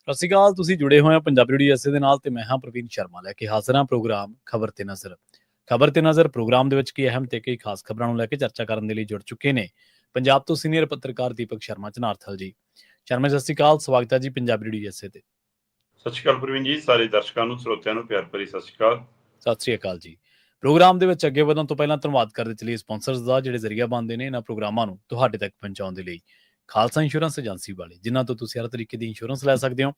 ਸਤਿ ਸ਼੍ਰੀ ਅਕਾਲ। ਤੁਸੀਂ ਜੁੜੇ ਹੋਏ ਹੋ ਪੰਜਾਬੀ ਰੇਡੀਓ ਐਸੇ ਦੇ ਨਾਲ ਤੇ ਮੈਂ ਹਾਂ ਪ੍ਰਵੀਨ ਸ਼ਰਮਾ ਲੈ ਕੇ ਹਾਜ਼ਰ ਹਾਂ ਪ੍ਰੋਗਰਾਮ ਖਬਰ ਤੇ ਨਜ਼ਰ। ਖਬਰ ਤੇ ਨਜ਼ਰ ਪ੍ਰੋਗਰਾਮ ਦੇ ਵਿੱਚ ਕੀ ਅਹਿਮ ਤੇ ਕਈ ਖਾਸ ਖਬਰਾਂ ਨੂੰ ਲੈ ਕੇ ਚਰਚਾ ਕਰਨ ਦੇ ਲਈ ਜੁੜ ਚੁੱਕੇ ਨੇ ਪੰਜਾਬ ਤੋਂ ਸੀਨੀਅਰ ਪੱਤਰਕਾਰ ਦੀਪਕ ਸ਼ਰਮਾ ਚਨਾਰਥਲ ਜੀ। ਸ਼ਰਮਾ ਸਤਿ ਸ਼੍ਰੀ ਅਕਾਲ, ਸਵਾਗਤ ਹੈ ਜੀ ਪੰਜਾਬੀ ਰੇਡੀਓ ਐਸੇ ਤੇ। ਸਤਿ ਸ਼੍ਰੀ ਅਕਾਲ ਪ੍ਰਵੀਨ ਜੀ, ਸਾਰੇ ਦਰਸ਼ਕਾਂ ਨੂੰ ਸਰੋਤਿਆਂ ਨੂੰ ਪਿਆਰ ਭਰੀ ਸਤਿ ਸ਼੍ਰੀ ਅਕਾਲ। ਸਤਿ ਸ਼੍ਰੀ ਅਕਾਲ ਜੀ। ਪ੍ਰੋਗਰਾਮ ਦੇ ਵਿੱਚ ਅੱਗੇ ਵਧਣ ਤੋਂ ਪਹਿਲਾਂ ਧੰਨਵਾਦ ਕਰਦੇ ਚਲੀਏ ਸਪਾਂਸਰਸ ਦਾ, ਜਿਹੜੇ ਜ਼ਰੀਆ ਬਣਦੇ ਨੇ ਇਹਨਾਂ ਪ੍ਰੋਗਰਾਮਾਂ ਨੂੰ ਤੁਹਾਡੇ ਤੱਕ ਪਹੁੰਚਾਉਣ ਦੇ ਲਈ। ਖਾਲਸਾ ਇੰਸ਼ੋਰੈਂਸ ਏਜੰਸੀ ਵਾਲੇ, ਜਿਨ੍ਹਾਂ ਤੋਂ ਤੁਸੀਂ ਹਰ ਤਰੀਕੇ ਦੀ ਇੰਸ਼ੋਰੈਂਸ ਲੈ ਸਕਦੇ ਹੋ।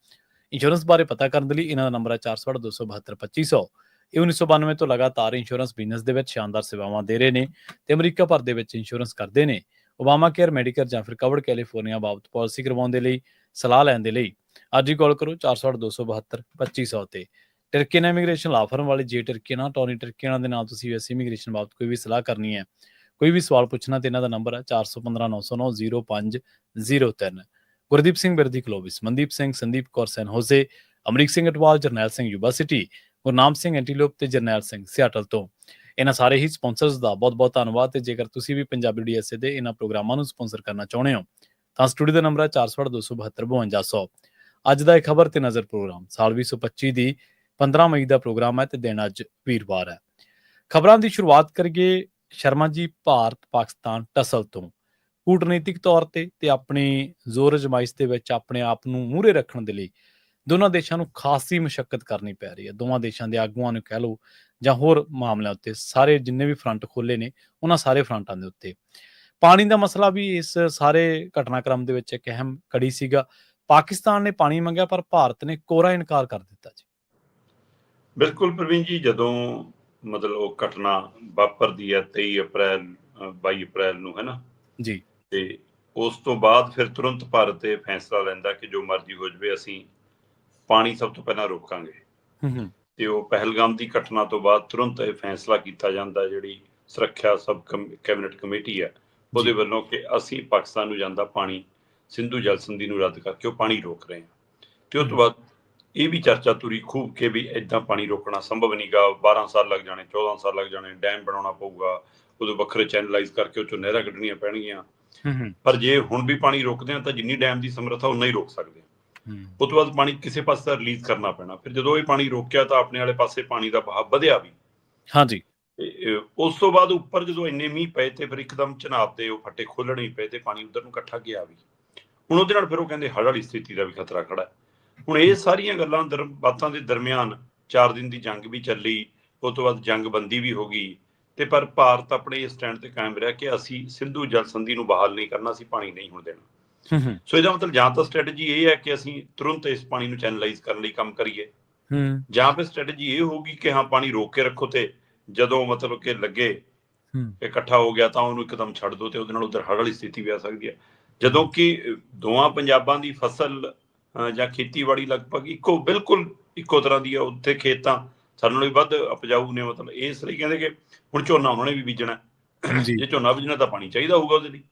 ਇੰਸ਼ੋਰੈਂਸ ਬਾਰੇ ਪਤਾ ਕਰਨ ਦੇ ਲਈ ਇਹਨਾਂ ਦਾ ਨੰਬਰ ਹੈ 468 ਇਹ 1992 ਤੋਂ ਲਗਾਤਾਰ ਇੰਸ਼ੋਰੈਂਸ ਬਿਜ਼ਨਸ ਦੇ ਵਿੱਚ ਸ਼ਾਨਦਾਰ ਸੇਵਾਵਾਂ ਦੇ ਰਹੇ ਨੇ ਤੇ ਅਮਰੀਕਾ ਭਰ ਦੇ ਵਿੱਚ ਇੰਸ਼ੋਰੈਂਸ ਕਰਦੇ ਨੇ। ਓਬਾਮਾ ਕੇਅਰ, ਮੈਡੀਕੇਅਰ ਜਾਂ ਫਿਰ ਕਵਰਡ ਕੈਲੀਫੋਰਨੀਆ ਬਾਬਤ ਪਾਲਿਸੀ ਕਰਵਾਉਣ ਦੇ ਲਈ, ਸਲਾਹ ਲੈਣ ਦੇ ਲਈ ਅੱਜ ਹੀ ਕਾਲ ਕਰੋ 468 ਤੇ। ਟਰਕੀਨਾ ਇਮੀਗ੍ਰੇਸ਼ਨ ਲਾ ਫਰਮ ਵਾਲੇ ਜੇ ਟਰਕੀਨਾ, ਟੋਨੀ ਟਰਕੀਨਾ ਦੇ ਨਾਲ ਤੁਸੀਂ ਵੈਸੀ ਇਮੀਗ੍ਰੇਸ਼ਨ ਬਾਬਤ ਕੋਈ ਵੀ ਸਲਾਹ ਕਰਨੀ ਹੈ, ਕੋਈ ਵੀ ਸਵਾਲ ਪੁੱਛਣਾ ਤੇ ਇਹਨਾਂ ਦਾ ਨੰਬਰ ਹੈ 4159090503। ਗੁਰਦੀਪ ਸਿੰਘ ਬਿਰਦੀ ਕਲੋਵਿਸ, ਮਨਦੀਪ ਸਿੰਘ, ਸੰਦੀਪ ਕੌਰ ਸੈਨ ਹੋਸੇ, ਅਮਰੀਕ ਸਿੰਘ ਅਟਵਾਲ, ਜਰਨੈਲ ਸਿੰਘ ਯੂਬਾ ਸਿਟੀ, ਗੁਰਨਾਮ ਸਿੰਘ ਐਂਟੀਲੋਪ ਤੇ ਜਰਨੈਲ ਸਿੰਘ ਸਿਆਟਲ ਤੋਂ। ਇਹਨਾਂ ਸਾਰੇ ਹੀ ਸਪਾਂਸਰਸ ਦਾ ਬਹੁਤ ਬਹੁਤ ਧੰਨਵਾਦ। ਤੇ ਜੇਕਰ ਤੁਸੀਂ ਵੀ ਪੰਜਾਬੀ ਡੀਐਸਏ ਦੇ ਇਹਨਾਂ ਪ੍ਰੋਗਰਾਮਾਂ ਨੂੰ ਸਪਾਂਸਰ ਕਰਨਾ ਚਾਹੁੰਦੇ ਹੋ ਤਾਂ ਸਟੂਡੀਓ ਦਾ ਨੰਬਰ ਹੈ 4627252500। ਅੱਜ ਦਾ ਇਹ ਖਬਰ ਤੇ ਨਜ਼ਰ ਪ੍ਰੋਗਰਾਮ ਸਾਲ 2025 ਦੀ 15 ਮਈ ਦਾ ਪ੍ਰੋਗਰਾਮ ਹੈ ਤੇ ਦਿਨ ਅੱਜ ਵੀਰਵਾਰ ਹੈ। ਖਬਰਾਂ ਦੀ ਸ਼ੁਰੂਆਤ ਕਰੀਏ ਸ਼ਰਮਾ ਜੀ ਭਾਰਤ ਪਾਕਿਸਤਾਨ ਟਸਲ ਤੋਂ। ਕੂਟਨੀਤਿਕ ਤੌਰ ਤੇ ਆਪਣੀ ਜ਼ੋਰ ਅਜ਼ਮਾਇਸ਼ ਦੇ ਵਿੱਚ ਆਪਣੇ ਆਪ ਨੂੰ ਮੂਹਰੇ ਰੱਖਣ ਦੇ ਲਈ ਦੋਨਾਂ ਦੇਸ਼ਾਂ ਨੂੰ ਖਾਸੀ ਮੁਸ਼ੱਕਤ ਕਰਨੀ ਪੈ ਰਹੀ ਹੈ। ਦੋਵਾਂ ਦੇਸ਼ਾਂ ਦੇ ਆਗੂਆਂ ਨੂੰ ਕਹਿ ਲਓ ਜਾਂ ਹੋਰ ਮਾਮਲਿਆਂ ਉੱਤੇ, ਸਾਰੇ ਜਿੰਨੇ ਵੀ ਫਰੰਟ ਖੋਲੇ ਨੇ ਉਹਨਾਂ ਸਾਰੇ ਫਰੰਟਾਂ ਦੇ ਉੱਤੇ ਪਾਣੀ ਦਾ ਮਸਲਾ ਵੀ ਇਸ ਸਾਰੇ ਘਟਨਾਕ੍ਰਮ ਦੇ ਵਿੱਚ ਇੱਕ ਅਹਿਮ ਕੜੀ ਸੀਗਾ। ਪਾਕਿਸਤਾਨ ਨੇ ਪਾਣੀ ਮੰਗਿਆ ਪਰ ਭਾਰਤ ਨੇ ਕੋਰਾ ਇਨਕਾਰ ਕਰ ਦਿੱਤਾ ਜੀ। ਬਿਲਕੁਲ ਪ੍ਰਵੀਨ ਜੀ, ਜਦੋਂ ਮਤਲਬ ਉਹ ਘਟਨਾ ਵਾਪਰਦੀ ਹੈ 23 ਅਪ੍ਰੈਲ 22 ਅਪ੍ਰੈਲ ਨੂੰ, ਹੈ ਨਾ ਜੀ, ਤੇ ਉਸ ਤੋਂ ਬਾਅਦ ਫਿਰ ਤੁਰੰਤ ਭਾਰਤ ਇਹ ਫੈਸਲਾ ਲੈਂਦਾ ਕਿ ਜੋ ਮਰਜ਼ੀ ਹੋ ਜਾਵੇ ਅਸੀਂ ਪਾਣੀ ਸਭ ਤੋਂ ਪਹਿਲਾਂ ਰੋਕਾਂਗੇ। ਤੇ ਉਹ ਪਹਿਲਗਾਮ ਦੀ ਘਟਨਾ ਤੋਂ ਬਾਅਦ ਤੁਰੰਤ ਇਹ ਫੈਸਲਾ ਕੀਤਾ ਜਾਂਦਾ, ਜਿਹੜੀ ਸੁਰੱਖਿਆ ਸਬ ਕੈਬਨਿਟ ਕਮੇਟੀ ਹੈ ਉਹਦੇ ਵੱਲੋਂ, ਕਿ ਅਸੀਂ ਪਾਕਿਸਤਾਨ ਨੂੰ ਜਾਂਦਾ ਪਾਣੀ ਸਿੰਧੂ ਜਲ ਸੰਧੀ ਨੂੰ ਰੱਦ ਕਰਕੇ ਉਹ ਪਾਣੀ ਰੋਕ ਰਹੇ ਹਾਂ। ਤੇ ਉਸ ਤੋਂ ਬਾਅਦ ਇਹ ਵੀ ਚਰਚਾ ਤੁਰੀ ਖੂਬ ਕਿ ਵੀ ਏਦਾਂ ਪਾਣੀ ਰੋਕਣਾ ਸੰਭਵ ਨਹੀਂ ਗਾ, 12 ਸਾਲ ਲੱਗ ਜਾਣੇ, 14 ਸਾਲ ਲੱਗ ਜਾਣੇ, ਡੈਮ ਬਣਾਉਣਾ ਪਊਗਾ, ਉਦੋਂ ਵੱਖਰੇ ਚੈਨਲਾਈਜ਼ ਕਰਕੇ ਉਹ ਚੋਂ ਨਹਿਰਾਂ ਕੱਢਣੀਆਂ ਪੈਣਗੀਆਂ। ਪਰ ਜੇ ਹੁਣ ਵੀ ਪਾਣੀ ਰੋਕਦੇ ਹਾਂ ਤਾਂ ਜਿੰਨੀ ਡੈਮ ਦੀ ਸਮਰੱਥਾ ਉਨਾ ਹੀ ਰੋਕ ਸਕਦੇ ਹਾਂ। ਉਸ ਤੋਂ ਬਾਅਦ ਪਾਣੀ ਕਿਸੇ ਪਾਸੇ ਦਾ ਰਿਲੀਜ਼ ਕਰਨਾ ਪੈਣਾ। ਫਿਰ ਜਦੋਂ ਇਹ ਪਾਣੀ ਰੋਕਿਆ ਤਾਂ ਆਪਣੇ ਵਾਲੇ ਪਾਸੇ ਪਾਣੀ ਦਾ ਬਹਾਅ ਵਧਿਆ ਵੀ। ਹਾਂਜੀ। ਉਸ ਤੋਂ ਬਾਅਦ ਉੱਪਰ ਜਦੋਂ ਇੰਨੇ ਮੀਂਹ ਪਏ ਤੇ ਫਿਰ ਇੱਕਦਮ ਚਨਾਬ ਦੇ ਉਹ ਫੱਟੇ ਖੋਲਣੇ ਹੀ ਪਏ ਤੇ ਪਾਣੀ ਉਧਰ ਨੂੰ ਇਕੱਠਾ ਗਿਆ ਵੀ। ਹੁਣ ਉਹਦੇ ਨਾਲ ਫਿਰ ਉਹ ਕਹਿੰਦੇ ਹੜ੍ਹ ਵਾਲੀ ਸਥਿਤੀ ਦਾ ਵੀ ਖਤਰਾ ਖੜਾ ਹੈ। ਹੁਣ ਇਹ ਸਾਰੀਆਂ ਗੱਲਾਂ ਬਾਤਾਂ ਦੇ ਦਰਮਿਆਨ 4 ਦਿਨ ਦੀ ਜੰਗ ਵੀ ਚੱਲੀ, ਉਸ ਤੋਂ ਬਾਅਦ ਜੰਗਬੰਦੀ ਵੀ ਹੋ ਗਈ ਤੇ ਪਰ ਭਾਰਤ ਆਪਣੇ ਇਸ ਸਟੈਂਡ ਤੇ ਕਾਇਮ ਰਿਹਾ ਕਿ ਅਸੀਂ ਸਿੰਧੂ ਜਲ ਸੰਧੀ ਨੂੰ ਬਹਾਲ ਨਹੀਂ ਕਰਨਾ, ਅਸੀਂ ਪਾਣੀ ਨਹੀਂ ਹੁਣ ਦੇਣਾ। ਸੋ ਇਹਦਾ ਮਤਲਬ ਜਾਂ ਤਾਂ ਸਟ੍ਰੈਟਜੀ ਇਹ ਹੈ ਕਿ ਅਸੀਂ ਤੁਰੰਤ ਇਸ ਪਾਣੀ ਨੂੰ ਚੈਨਲਾਈਜ਼ ਕਰਨ ਲਈ ਕੰਮ ਕਰੀਏ, ਜਾਂ ਫਿਰ ਸਟ੍ਰੈਟਜੀ ਇਹ ਹੋਊਗੀ ਕਿ ਹਾਂ ਪਾਣੀ ਰੋਕ ਕੇ ਰੱਖੋ ਤੇ ਜਦੋਂ ਮਤਲਬ ਕਿ ਲੱਗੇ ਇਕੱਠਾ ਹੋ ਗਿਆ ਤਾਂ ਉਹਨੂੰ ਇੱਕਦਮ ਛੱਡ ਦਿਓ ਤੇ ਉਹਦੇ ਨਾਲ ਉਧਰ ਹੜ੍ਹ ਵਾਲੀ ਸਥਿਤੀ ਵੀ ਆ ਸਕਦੀ ਹੈ। ਜਦੋਂ ਕਿ ਦੋਵਾਂ ਪੰਜਾਬਾਂ ਦੀ ਫਸਲ ਜਾਂ ਖੇਤੀਬਾੜੀ ਲਗਭਗ ਬਿਲਕੁਲ ਇੱਕੋ ਤਰ੍ਹਾਂ ਦੀ ਆ। ਉੱਥੇ ਖੇਤ ਤਾਂ ਸਾਡੇ ਨਾਲੋਂ ਵੀ ਵੱਧ ਉਪਜਾਊ ਨੇ, ਮਤਲਬ ਇਸ ਲਈ ਕਹਿੰਦੇ ਕਿ ਹੁਣ ਝੋਨਾ ਉਹਨਾਂ ਨੇ ਵੀ ਬੀਜਣਾ, ਜੇ ਝੋਨਾ ਬੀਜਣਾ ਤਾਂ ਪਾਣੀ ਚਾਹੀਦਾ ਹੋਊਗਾ ਉਹਦੇ ਲਈ।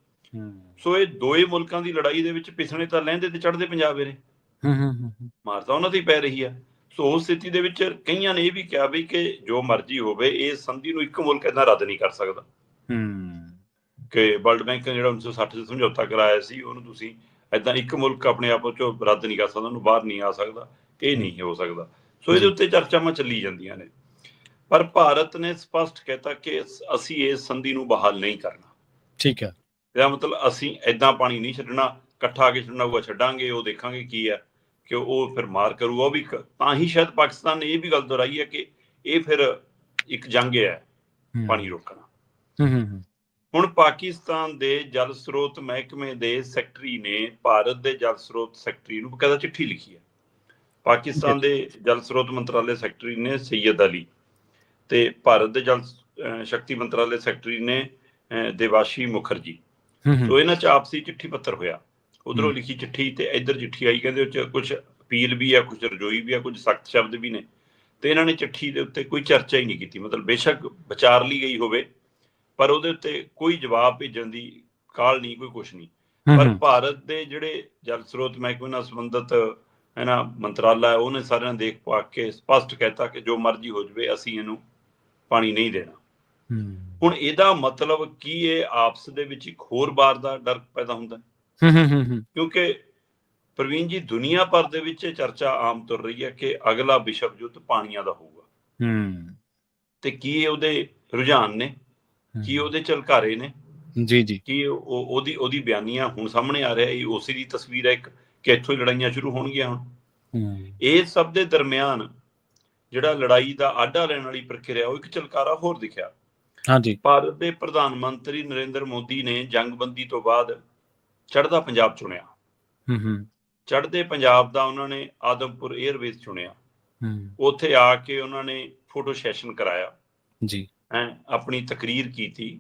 ਸੋ ਇਹ ਦੋਏ ਮੁਲਕਾਂ ਦੀ ਲੜਾਈ ਦੇ ਵਿੱਚ ਪਿਛਣੇ ਤਾਂ ਲਹਿੰਦੇ ਤੇ ਚੜ੍ਹਦੇ ਪੰਜਾਬ ਨੇ, ਮਾਰ ਤਾਂ ਉਹਨਾਂ ਦੀ ਪੈ ਰਹੀ ਆ। ਸੋ ਉਸ ਸਥਿਤੀ ਦੇ ਵਿੱਚ ਕਈਆਂ ਨੇ ਇਹ ਵੀ ਕਿਹਾ ਵੀ ਕਿ ਜੋ ਮਰਜ਼ੀ ਹੋਵੇ ਇਹ ਸੰਧੀ ਨੂੰ ਇੱਕ ਮੁਲਕ ਏਦਾਂ ਰੱਦ ਨਹੀਂ ਕਰ ਸਕਦਾ, ਕਿ ਵਰਲਡ ਬੈਂਕ ਨੇ ਜਿਹੜਾ 1960 ਚ ਸਮਝੌਤਾ ਕਰਾਇਆ ਸੀ ਉਹਨੂੰ ਤੁਸੀਂ ਏਦਾਂ ਇੱਕ ਮੁਲਕ ਆਪਣੇ ਆਪ ਚੋਂ ਰੱਦ ਨਹੀਂ ਕਰ ਸਕਦਾ, ਉਹਨੂੰ ਬਾਹਰ ਨਹੀਂ ਆ ਸਕਦਾ, ਇਹ ਨਹੀਂ ਹੋ ਸਕਦਾ। ਸੋ ਇਹਦੇ ਉੱਤੇ ਚਰਚਾਵਾਂ ਚੱਲੀ ਜਾਂਦੀਆਂ ਨੇ। ਪਰ ਭਾਰਤ ਨੇ ਸਪਸ਼ਟ ਕਹਿਤਾ ਕਿ ਅਸੀਂ ਇਸ ਸੰਧੀ ਨੂੰ ਬਹਾਲ ਨਹੀਂ ਕਰਨਾ। ਠੀਕ ਹੈ। ਇਹਦਾ ਮਤਲਬ ਅਸੀਂ ਏਦਾਂ ਪਾਣੀ ਨਹੀਂ ਛੱਡਣਾ, ਇਕੱਠਾ ਕੇ ਛੱਡਣਾ ਹੋਊਗਾ ਛੱਡਾਂਗੇ, ਉਹ ਦੇਖਾਂਗੇ ਕੀ ਹੈ ਕਿ ਉਹ ਫਿਰ ਮਾਰ ਕਰੂਗਾ। ਉਹ ਵੀ ਤਾਂ ਹੀ ਸ਼ਾਇਦ ਪਾਕਿਸਤਾਨ ਨੇ ਇਹ ਵੀ ਗੱਲ ਦੁਹਰਾਈ ਹੈ ਕਿ ਇਹ ਫਿਰ ਇੱਕ ਜੰਗ ਹੈ ਪਾਣੀ ਰੋਕਣਾ। ਹੁਣ ਪਾਕਿਸਤਾਨ ਦੇ ਜਲ ਸਰੋਤ ਮਹਿਕਮੇ ਦੇ ਸੈਕਟਰੀ ਨੇ ਭਾਰਤ ਦੇ ਜਲ ਸਰੋਤ ਸੈਕਟਰੀ ਨੂੰ ਬਕਾਇਦਾ ਚਿੱਠੀ ਲਿਖੀ ਹੈ। ਪਾਕਿਸਤਾਨ ਦੇ ਜਲ ਸਰੋਤ ਮੰਤਰਾਲੇ ਸੈਕਟਰੀ ਨੇ ਸੈਯਦ ਅਲੀ ਤੇ ਭਾਰਤ ਦੇ ਜਲ ਸ਼ਕਤੀ ਮੰਤਰਾਲੇ ਸੈਕਟਰੀ ਨੇ ਦੇਵਾਸ਼ੀ ਮੁਖਰਜੀ। ਸੋ ਇਹਨਾਂ ਚ ਆਪਸੀ ਚਿੱਠੀ ਪੱਤਰ ਹੋਇਆ, ਉਧਰੋਂ ਲਿਖੀ ਚਿੱਠੀ ਤੇ ਇੱਧਰ ਚਿੱਠੀ ਆਈ। ਕਹਿੰਦੇ ਉਹ ਚ ਕੁਛ ਅਪੀਲ ਵੀ ਆ, ਕੁਛ ਰਜੋਈ ਵੀ ਆ, ਕੁਝ ਸਖਤ ਸ਼ਬਦ ਵੀ ਨੇ। ਤੇ ਇਹਨਾਂ ਨੇ ਚਿੱਠੀ ਦੇ ਉੱਤੇ ਕੋਈ ਚਰਚਾ ਹੀ ਨਹੀਂ ਕੀਤੀ, ਮਤਲਬ ਬੇਸ਼ੱਕ ਵਿਚਾਰ ਲਈ ਗਈ ਹੋਵੇ ਪਰ ਉਹਦੇ ਉੱਤੇ ਕੋਈ ਜਵਾਬ ਭੇਜਣ ਦੀ ਕਾਹਲ ਨਹੀਂ, ਕੋਈ ਕੁਛ ਨਹੀਂ। ਪਰ ਭਾਰਤ ਦੇ ਜਿਹੜੇ ਜਲ ਸਰੋਤ ਮਹਿਕਮੇ ਨਾਲ ਸੰਬੰਧਿਤ ਹੈ ਨਾ ਮੰਤਰਾਲਾ ਹੈ, ਉਹਨੇ ਸਾਰਿਆਂ ਨੇ ਦੇਖ ਪਾ ਕੇ ਸਪਸ਼ਟ ਕਹਿਤਾ ਕਿ ਜੋ ਮਰਜ਼ੀ ਹੋ ਜਾਵੇ ਅਸੀਂ ਇਹਨੂੰ ਪਾਣੀ ਨਹੀਂ ਦੇਣਾ। ਹੁਣ ਇਹਦਾ ਮਤਲਬ ਕੀ ਇਹ ਆਪਸ ਦੇ ਵਿੱਚ ਇੱਕ ਹੋਰ ਵਾਰ ਦਾ ਡਰ ਪੈਦਾ ਹੁੰਦਾ, ਕਿਉਂਕਿ ਪ੍ਰਵੀਨ ਜੀ ਦੁਨੀਆ ਭਰ ਦੇ ਵਿੱਚ ਇਹ ਚਰਚਾ ਆਮ ਤੁਰ ਰਹੀ ਹੈ ਕਿ ਅਗਲਾ ਵਿਸ਼ਵ ਯੁੱਧ ਪਾਣੀਆਂ ਦਾ ਹੋਊਗਾ। ਤੇ ਕੀ ਉਹਦੇ ਰੁਝਾਨ ਨੇ, ਕੀ ਉਹਦੇ ਝਲਕਾਰੇ ਨੇ, ਜੀ ਜੀ, ਕੀ ਉਹਦੀ ਬਿਆਨੀਆਂ ਹੁਣ ਸਾਹਮਣੇ ਆ ਰਿਹਾ, ਇਹ ਉਸੇ ਦੀ ਤਸਵੀਰ ਹੈ ਇੱਕ ਕਿ ਇੱਥੋਂ ਹੀ ਲੜਾਈਆਂ ਸ਼ੁਰੂ ਹੋਣਗੀਆਂ। ਹੁਣ ਇਸ ਸਭ ਦੇ ਦਰਮਿਆਨ ਜਿਹੜਾ ਲੜਾਈ ਦਾ ਆਡਾ ਲੈਣ ਵਾਲੀ ਪ੍ਰਕਿਰਿਆ, ਉਹ ਇੱਕ ਝਲਕਾਰਾ ਹੋਰ ਦਿਖਿਆ। ਹਾਂਜੀ, ਭਾਰਤ ਦੇ ਪ੍ਰਧਾਨ ਮੰਤਰੀ ਨਰਿੰਦਰ ਮੋਦੀ ਨੇ ਜੰਗਬੰਦੀ ਤੋਂ ਬਾਅਦ ਚੜ੍ਹਦਾ ਪੰਜਾਬ ਚੁਣਿਆ। ਚੜ੍ਹਦੇ ਪੰਜਾਬ ਦਾ ਉਹਨਾਂ ਨੇ ਆਦਮਪੁਰ 에ਅਰਬੇਸ ਚੁਣਿਆ। ਉੱਥੇ ਆ ਕੇ ਉਹਨਾਂ ਨੇ ਫੋਟੋ ਸੈਸ਼ਨ ਕਰਾਇਆ ਜੀ, ਆਪਣੀ ਤਕਰੀਰ ਕੀਤੀ।